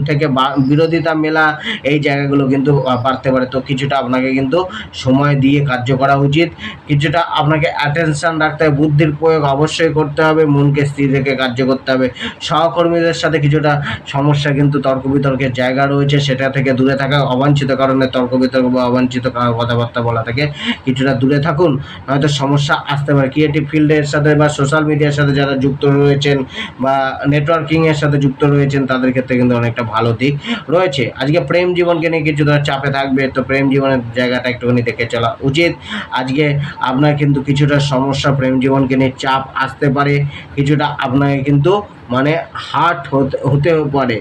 থেকে বিরোধিতা মেলা, এই জায়গাগুলো কিন্তু বাড়তে পারে, তো কিছুটা আপনাকে কিন্তু সময় দিয়ে কার্য করা উচিত। কিছুটা আপনাকে অ্যাটেনশন রাখতে হবে, বুদ্ধির প্রয়োগ অবশ্যই করতে হবে, মনকে স্থির রেখে কার্য করতে হবে। সহকর্মীদের সাথে কিছুটা সমস্যা কিন্তু তর্ক বিতর্কের জায়গা রয়েছে, সেটা থেকে দূরে থাকা। অবাঞ্ছিত কারণে তর্ক বিতর্ক বা অবাঞ্ছিত কথাবার্তা বলা থেকে কিছুটা দূরে থাকুন, হয়তো সমস্যা আসতে পারে। ক্রিয়েটিভ ফিল্ডের সাথে বা সোশ্যাল মিডিয়ার সাথে যারা যুক্ত রয়েছেন বা নেটওয়ার্কিংয়ের সাথে যুক্ত রয়েছেন তাদের ক্ষেত্রে কিন্তু অনেকটা ভালো দিক রয়েছে। আজকে প্রেম জীবনকে নিয়ে কিছুটা চাপে থাকবে, তো প্রেম জীবনের জায়গাটা একটুখানি দেখে চলা উচিত। আজকে আপনার কিন্তু কিছুটা সমস্যা প্রেম জীবনকে নিয়ে চাপ আসতে পারে, কিছুটা আপনাকে কিন্তু মানে হার্ট হতেও পারে।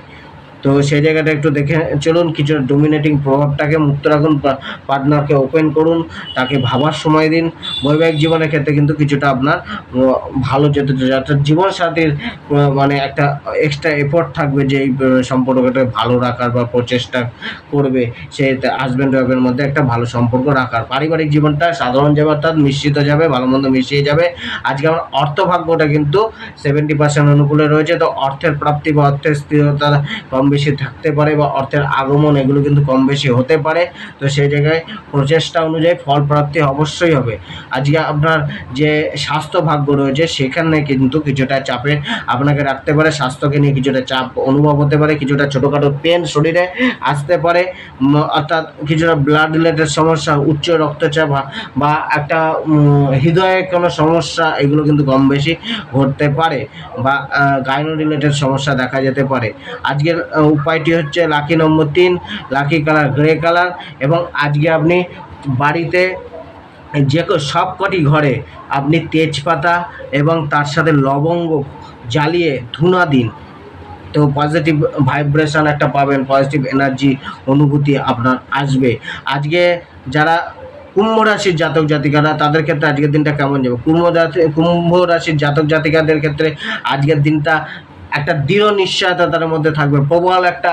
তো সেই জায়গাটা একটু দেখে চলুন। কিছু ডোমিনেটিং প্রভাবটাকে মুক্ত রাখুন, পার্টনারকে ওপেন করুন, তাকে ভাবার সময় দিন। বৈবাহিক জীবনের ক্ষেত্রে কিন্তু কিছুটা আপনার ভালো যেতে যাতে জীবনসাথীর মানে একটা এক্সট্রা এফোর্ট থাকবে যে এই সম্পর্কটা ভালো রাখার বা প্রচেষ্টা করবে সেই হাজব্যান্ড ওয়াইফের মধ্যে একটা ভালো সম্পর্ক রাখার। পারিবারিক জীবনটা সাধারণ যাবে, অর্থাৎ মিশ্রিত যাবে, ভালো মন্দ মিশিয়ে যাবে। আজকে আমার অর্থভাগ্যটা কিন্তু 70% অনুকূলে রয়েছে, তো অর্থের প্রাপ্তি বা অর্থের স্থিরতা কম বেশি থাকতে পারে বা অর্থের আগমন এগুলো কিন্তু কম বেশি হতে পারে। তো সেই জায়গায় প্রচেষ্টা অনুযায়ী ফল প্রাপ্তি অবশ্যই হবে। আজকে আপনার যে স্বাস্থ্য ভাগ্য রয়েছে সেখানে কিন্তু কিছুটা চাপে আপনাকে রাখতে পারে, স্বাস্থ্যকে নিয়ে কিছুটা চাপ অনুভব হতে পারে, কিছুটা ছোটোখাটো পেন শরীরে আসতে পারে, অর্থাৎ কিছুটা ব্লাড রিলেটেড সমস্যা, উচ্চ রক্তচাপ বা একটা হৃদয়ের কোনো সমস্যা এগুলো কিন্তু কম বেশি ঘটতে পারে বা গাইনো রিলেটেড সমস্যা দেখা যেতে পারে। আজকের উপায়টি হচ্ছে লাকি নম্বর 3, লাকি কালার গ্রে কালার, এবং আজকে আপনি বাড়িতে যে সব কটি ঘরে আপনি তেজপাতা এবং তার সাথে লবঙ্গ জ্বালিয়ে ধুনা দিন, তো পজিটিভ ভাইব্রেশন একটা পাবেন, পজিটিভ এনার্জি অনুভূতি আপনার আসবে। আজকে যারা কুম্ভ রাশির জাতক জাতিকারা তাদের ক্ষেত্রে আজকের দিনটা কেমন যাবে? কুম্ভ রাশির জাতক জাতিকাদের ক্ষেত্রে আজকের দিনটা একটা দৃঢ় নিশ্চয়তা তার মধ্যে থাকবে, প্রবল একটা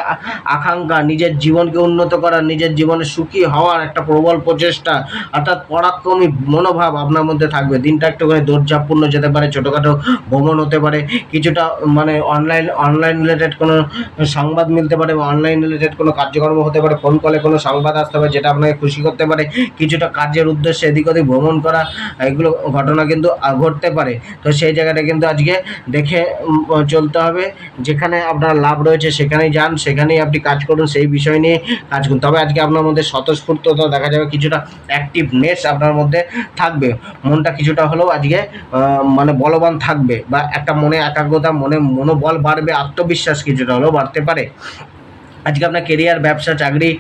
আকাঙ্ক্ষা, নিজের জীবনকে উন্নত করার, নিজের জীবনে সুখী হওয়ার একটা প্রবল প্রচেষ্টা, অর্থাৎ পরাক্রমী মনোভাব আপনার মধ্যে থাকবে। দিনটা একটুখানি দৌড়ঝাঁপপূর্ণ যেতে পারে, ছোটোখাটো ভ্রমণ হতে পারে, কিছুটা মানে অনলাইন রিলেটেড কোনো সংবাদ মিলতে পারে বা অনলাইন রিলেটেড কোনো কার্যক্রম হতে পারে, ফোন কলে কোনো সংবাদ আসতে পারে যেটা আপনাকে খুশি করতে পারে, কিছুটা কাজের উদ্দেশ্যে এদিক ওদিক ভ্রমণ করা, এগুলো ঘটনা কিন্তু ঘটতে পারে। তো সেই জায়গাটা কিন্তু আজকে দেখে চলতে হবে। যেখানে আপনার লাভ রয়েছে সেখানেই যান, সেখানেই আপনি কাজ করুন, সেই বিষয় নিয়ে কাজ করুন। তবে আজকে আপনার মধ্যে স্বতঃস্ফূর্ততা দেখা যাবে, কিছুটা অ্যাক্টিভনেস আপনার মধ্যে থাকবে, মনটা কিছুটা হলেও আজকে মানে বলবান থাকবে বা একটা মনে একাগ্রতা, মনোবল বাড়বে, আত্মবিশ্বাস কিছুটা হলেও বাড়তে পারে। আজকে আপনার কেরিয়ার, ব্যবসা, চাকরি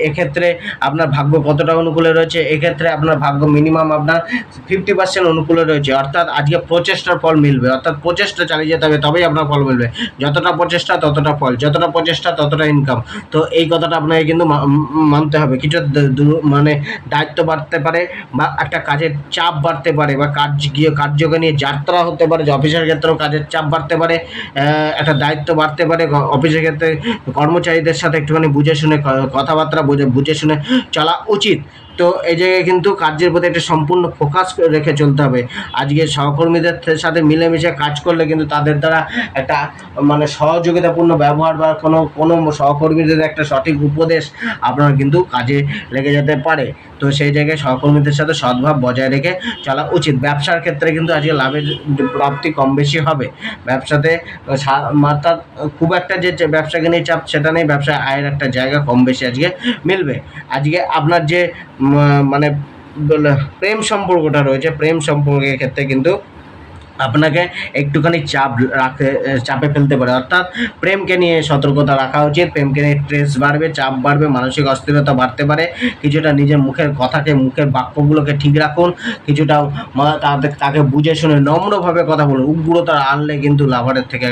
এক্ষেত্রে আপনার ভাগ্য কতটা অনুকূলে রয়েছে? এক্ষেত্রে আপনার ভাগ্য মিনিমাম আপনার 50% অনুকূলে রয়েছে, অর্থাৎ আজকে প্রচেষ্টার ফল মিলবে, অর্থাৎ প্রচেষ্টা চালিয়ে যেতে হবে তবেই আপনার ফল মিলবে। যতটা প্রচেষ্টা ততটা ফল, যতটা প্রচেষ্টা ততটা ইনকাম। তো এই কথাটা আপনাকে কিন্তু মানতে হবে। কিছু মানে দায়িত্ব বাড়তে পারে বা একটা কাজের চাপ বাড়তে পারে বা কার্যকে নিয়ে যাত্রা হতে পারে, যে অফিসের ক্ষেত্রেও কাজের চাপ বাড়তে পারে, একটা দায়িত্ব বাড়তে পারে। অফিসের ক্ষেত্রে কর্মচারীদের সাথে একটুখানি বুঝে শুনে কথাবার্তা বুঝে শুনে চলা উচিত। তো এই জায়গায় কিন্তু কাজের প্রতি একটা সম্পূর্ণ ফোকাস রেখে চলতে হবে। আজকে সহকর্মীদের সাথে মিলেমিশে কাজ করলে কিন্তু তাদের দ্বারা একটা মানে সহযোগিতাপূর্ণ ব্যবহার বা কোনো সহকর্মীদের একটা সঠিক উপদেশ আপনার কিন্তু কাজে লেগে যেতে পারে। তো সেই জায়গায় সহকর্মীদের সাথে সদ্ভাব বজায় রেখে চলা উচিত। ব্যবসার ক্ষেত্রে কিন্তু আজকে লাভের প্রাপ্তি কম বেশি হবে। ব্যবসাতে অর্থাৎ খুব একটা যে ব্যবসাকে নিয়ে চাপ সেটা নেই, ব্যবসায় আয়ের একটা জায়গা কম বেশি আজকে মিলবে। আজকে আপনার যে মানে প্রেম সম্পর্কটা রয়েছে, প্রেম সম্পর্কের ক্ষেত্রে কিন্তু আপনাকে একটুখানি চাপে ফেলতে পারে, অর্থাৎ প্রেমকে নিয়ে সতর্কতা রাখা উচিত। প্রেমকে নিয়ে স্ট্রেস বাড়বে, চাপ বাড়বে, মানসিক অস্থিরতা বাড়তে পারে। কিছুটা নিজের মুখের বাক্যগুলোকে ঠিক রাখুন, কিছুটা তাকে বুঝে শুনে নম্রভাবে কথা বলুন। উগ্রতা আনলে কিন্তু লাভারের থেকে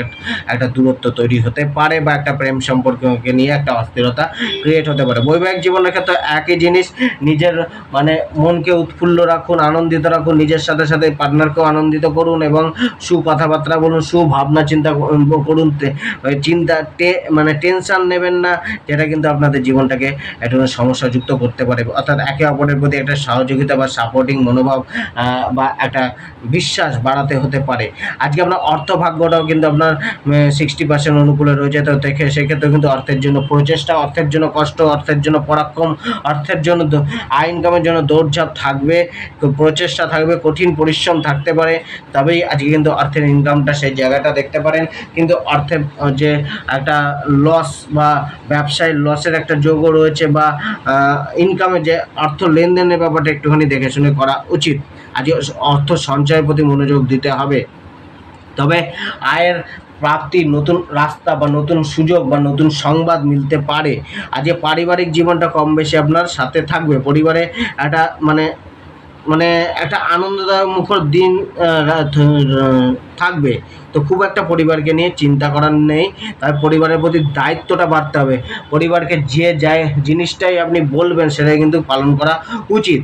একটা দূরত্ব তৈরি হতে পারে বা একটা প্রেম সম্পর্ককে নিয়ে একটা অস্থিরতা ক্রিয়েট হতে পারে। বৈবাহিক জীবনের ক্ষেত্রে একই জিনিস, নিজের মানে মনকে উৎফুল্ল রাখুন, আনন্দিত রাখুন, নিজের সাথে সাথে পার্টনারকেও আনন্দিত করুন এবং কথাবার্তা বলুন, ভাবনা চিন্তা করুন, মানে টেনশন নেবেন না, যেটা কিন্তু আপনাদের জীবনটাকে একটু সমস্যাযুক্ত করতে পারে। অর্থাৎ একে অপরের প্রতি একটা সহযোগিতা বা সাপোর্টিং মনোভাব বা একটা বিশ্বাস বাড়াতে হতে পারে। আজকে আপনার অর্থভাগ্যটাও কিন্তু আপনার 60% অনুকূলে রয়েছে। তো সেক্ষেত্রে কিন্তু অর্থের জন্য প্রচেষ্টা, অর্থের জন্য কষ্ট, অর্থের জন্য পরাক্রম, অর্থের জন্য ইনকামের জন্য দৌড়ঝাঁপ থাকবে, প্রচেষ্টা থাকবে, কঠিন পরিশ্রম থাকতে পারে। তবেই আজকে কিন্তু অর্থের ইনকামটা সেই জায়গাটা দেখতে পারেন। কিন্তু অর্থের যে একটা লস বা ব্যবসায় লসের একটা যোগও রয়েছে, বা ইনকামে যে অর্থ লেনদেনের ব্যাপারটা একটুখানি দেখে শুনে করা উচিত। আজকে অর্থ সঞ্চয়ের প্রতি মনোযোগ দিতে হবে। তবে আয়ের প্রাপ্তির নতুন রাস্তা বা নতুন সুযোগ বা নতুন সংবাদ মিলতে পারে। আজকে পারিবারিক জীবনটা কম বেশি আপনার সাথে থাকবে। পরিবারে একটা মানে একটা আনন্দদায়ক মুখর দিন থাকবে। তো খুব একটা পরিবারকে নিয়ে চিন্তা করার নেই। তাই পরিবারের প্রতি দায়িত্বটা বাড়তে হবে। পরিবারকে যে জিনিসটাই আপনি বলবেন সেটাই কিন্তু পালন করা উচিত।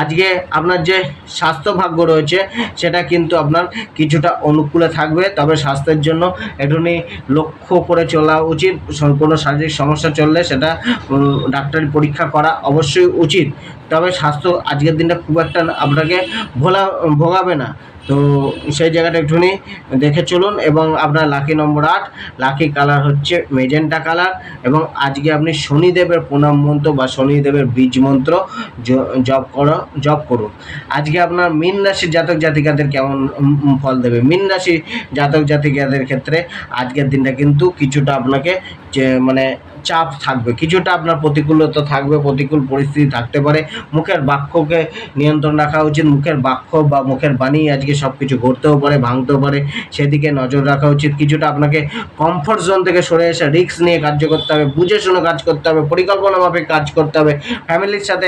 আজকে আপনার যে স্বাস্থ্য ভাগ্য রয়েছে সেটা কিন্তু আপনার কিছুটা অনুকূলে থাকবে। তবে স্বাস্থ্যের জন্য একটুখানি লক্ষ্য করে চলা উচিত। কোনো শারীরিক সমস্যা চললে সেটা ডাক্তারি পরীক্ষা করা অবশ্যই উচিত। তবে স্বাস্থ্য আজকের দিনটা খুব একটা আপনাকে ভোগাবে না। তো সেই জায়গাটা একটুখানি দেখে চলুন। এবং আপনার লাকি নম্বর 8, লাকি কালার হচ্ছে মেজেন্টা কালার। এবং আজকে আপনি শনিদেবের প্রণাম মন্ত্র বা শনিদেবের বীজ মন্ত্র জপ করুন। আজকে আপনার মীন রাশির জাতক জাতিকাদের কেমন ফল দেবে? মীন রাশি জাতক জাতিকাদের ক্ষেত্রে আজকের দিনটা কিন্তু কিছুটা আপনাকে মানে চাপ থাকবে, কিছুটা আপনার প্রতিকূলতা থাকবে, প্রতিকূল পরিস্থিতি থাকতে পারে। মুখের বাক্যকে নিয়ন্ত্রণ রাখা উচিত। মুখের বাক্য বা মুখের বাণী আজকে সব কিছু ঘটতেও পারে, ভাঙতেও পারে, সেদিকে নজর রাখা উচিত। কিছুটা আপনাকে কমফোর্ট জোন থেকে সরে এসে রিস্ক নিয়ে কার্য করতে হবে, বুঝে শুনে কাজ করতে হবে, পরিকল্পনা মাফিক কাজ করতে হবে, ফ্যামিলির সাথে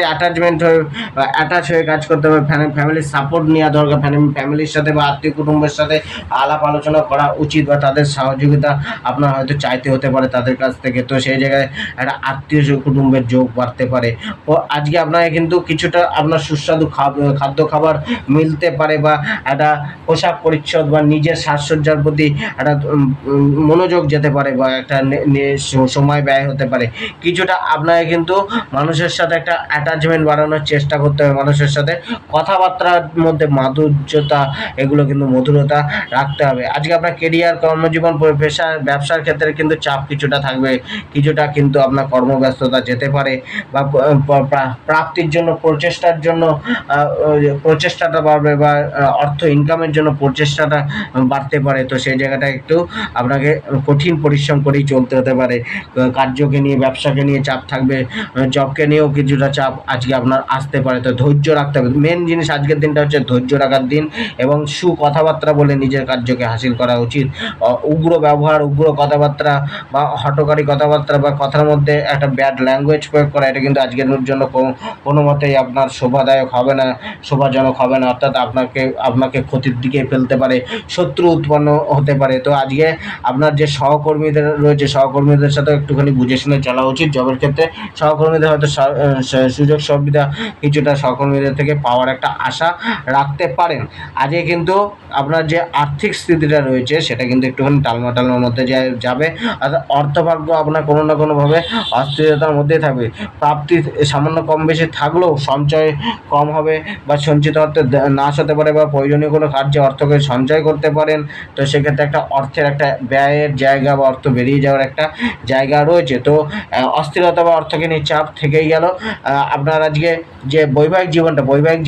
অ্যাটাচ হয়ে কাজ করতে হবে, ফ্যামিলির সাপোর্ট নেওয়া দরকার, ফ্যামিলির সাথে বা আত্মীয় কুটুম্বের সাথে আলাপ আলোচনা করা উচিত, বা তাদের সহযোগিতা আপনার হয়তো চাইতে হতে পারে তাদের কাছ থেকে। তো সেই জায়গায় একটা আত্মীয় কুটুম্বের যোগ বাড়তে পারে। ও আজকে আপনাকে কিন্তু কিছুটা আপনার সুস্বাদু খাদ্য খাবার মিলতে পারে, বা একটা পোশাক পরিচ্ছদ বা নিজের সাজসজ্জার প্রতি একটা মনোযোগ যেতে পারে, বা একটা সময় ব্যয় হতে পারে। কিছুটা আপনাকে কিন্তু মানুষের সাথে একটা অ্যাটাচমেন্ট বাড়ানোর চেষ্টা করতে হবে। মানুষের সাথে কথাবার্তার মধ্যে মাধুর্যতা, এগুলো কিন্তু মধুরতা রাখতে হবে। আজকে আপনার কেরিয়ার, কর্মজীবন, পেশা, ব্যবসার ক্ষেত্রে কিন্তু চাপ কিছুটা থাকবে। কিছুটা কিন্তু আপনার কর্মব্যস্ততা যেতে পারে, বা প্রাপ্তির জন্য প্রচেষ্টাটা বাড়বে, বা অর্থ ইনকামের জন্য প্রচেষ্টাটা বাড়তে পারে। তো সেই জায়গাটা একটু আপনাকে কঠিন পরিশ্রম করেই চলতে হতে পারে। কার্যকে নিয়ে, ব্যবসাকে নিয়ে চাপ থাকবে, জবকে নিয়েও কিছুটা চাপ আজকে আপনার আসতে পারে। তো ধৈর্য রাখতে হবে। মেন জিনিস আজকের দিনটা হচ্ছে ধৈর্য রাখার দিন, এবং কথাবার্তা বলে নিজের কার্যকে হাসিল করা উচিত। উগ্র ব্যবহার, উগ্র কথাবার্তা বা হঠকারী কথাবার্তা বা কথার মধ্যে একটা ব্যাড ল্যাঙ্গুয়েজ প্রয়োগ করা, এটা কিন্তু আজকের জন্য কোনো মতেই আপনার শোভাদায়ক হবে না, শোভাজনক হবে না। অর্থাৎ আপনাকে ক্ষতির দিকে ফেলতে পারে, শত্রু উৎপন্ন হতে পারে। তো আজকে আপনার যে সহকর্মীদের রয়েছে, সহকর্মীদের সাথে একটুখানি বুঝে শুনে চলা উচিত। জবের ক্ষেত্রে সহকর্মীদের হয়তো সুযোগ সুবিধা কিছুটা সহকর্মীদের থেকে পাওয়ার একটা আশা রাখতে পারেন। আজকে কিন্তু আপনার যে আর্থিক স্থিতিটা রয়েছে সেটা কিন্তু একটুখানি টালমাটালের মধ্যে যাবে। অর্থাৎ অর্থভাগ্য আপনার কোনো না কোনোভাবে অস্থিরতার মধ্যে থাকবে। প্রাপ্তি সামান্য কম বেশি থাকলেও সঞ্চয় কম হবে, বা সঞ্চিত অর্থে নাশ হতে পারে, বা প্রয়োজনীয় কোনো কার্যে অর্থকে সঞ্চয় করতে পারেন। তো সেক্ষেত্রে একটা অর্থের একটা ব্যয়ের জায়গা বা অর্থ বেরিয়ে যাওয়ার একটা জায়গা রয়েছে। তো অস্থিরতা বা অর্থকে নিয়ে চাপ থেকেই গেল। আপনার আজকে যে বৈবাহিক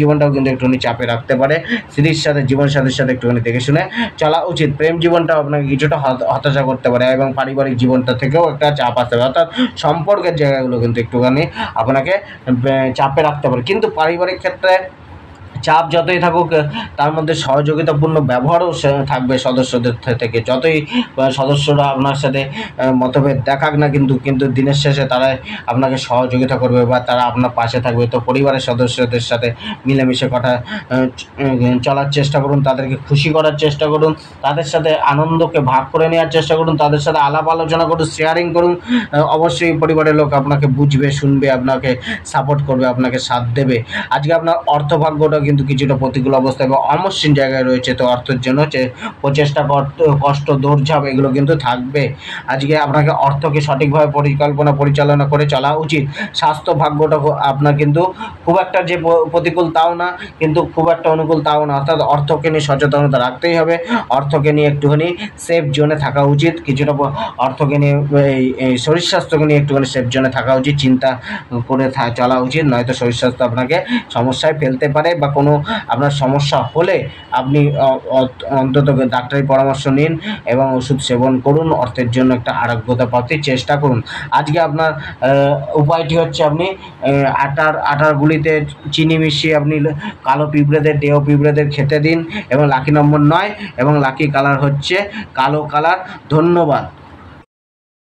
জীবনটাও কিন্তু একটুখানি চাপে রাখতে পারে। স্ত্রীর সাথে, জীবনসাথীর সাথে একটুখানি দেখে শুনে চলা উচিত। প্রেম জীবনটাও আপনাকে কিছুটা হতাশা করতে পারে, এবং পারিবারিক জীবনটা থেকেও একটা চাপ আসতে পারে। অর্থাৎ সম্পর্কের জায়গাগুলো কিন্তু একটুখানি আপনাকে চাপে রাখতে পারে। কিন্তু পারিবারিক ক্ষেত্রে চাপ যতই থাকুক, তার মধ্যে সহযোগিতাপূর্ণ ব্যবহারও থাকবে সদস্যদের থেকে। যতই সদস্যরা আপনার সাথে মতভেদ দেখাক না, কিন্তু দিনের শেষে তারা আপনাকে সহযোগিতা করবে, বা তারা আপনার পাশে থাকবে। তো পরিবারের সদস্যদের সাথে মিলেমিশে চলার চেষ্টা করুন, তাদেরকে খুশি করার চেষ্টা করুন, তাদের সাথে আনন্দকে ভাগ করে নেওয়ার চেষ্টা করুন, তাদের সাথে আলাপ আলোচনা করুন, শেয়ারিং করুন। অবশ্যই পরিবারের লোক আপনাকে বুঝবে, শুনবে, আপনাকে সাপোর্ট করবে, আপনাকে সাথ দেবে। আজকে আপনার অর্থভাগ্যটা কিন্তু কিছুটা প্রতিকূল অবস্থা এবং অমসৃণ জায়গায় রয়েছে, তো অর্থের জন্য প্রচেষ্টা কষ্ট দৌড়ঝাঁপ এগুলো কিন্তু থাকবে। আজকে আপনাকে অর্থকে সঠিকভাবে পরিচালনা করে চলা উচিত। স্বাস্থ্য ভাগ্যটা আপনার কিন্তু খুব একটা যে প্রতিকূল তাও না, কিন্তু খুব একটা অনুকূল তাও না, অর্থাৎ অর্থকে নিয়ে সচেতনতা রাখতেই হবে। অর্থকে নিয়ে একটুখানি সেফ জোনে থাকা উচিত, কিছুটা অর্থকে নিয়ে এই শরীর স্বাস্থ্যকে নিয়ে একটুখানি সেফ জোনে থাকা উচিত, চিন্তা করে চলা উচিত, নয়তো শরীর স্বাস্থ্য আপনাকে সমস্যায় ফেলতে পারে, বা কোনো আপনার সমস্যা হলে আপনি অন্তত ডাক্তারি পরামর্শ নিন এবং ওষুধ সেবন করুন, অর্থের জন্য একটা আরোগ্যতা প্রাপ্তির চেষ্টা করুন। আজকে আপনার উপায়টি হচ্ছে আপনি আটার গুলিতে চিনি মিশিয়ে আপনি কালো পিঁপড়েদের দেহ পিঁপড়েদের খেতে দিন এবং লাকি নম্বর 9 এবং লাকি কালার হচ্ছে কালো কালার। ধন্যবাদ।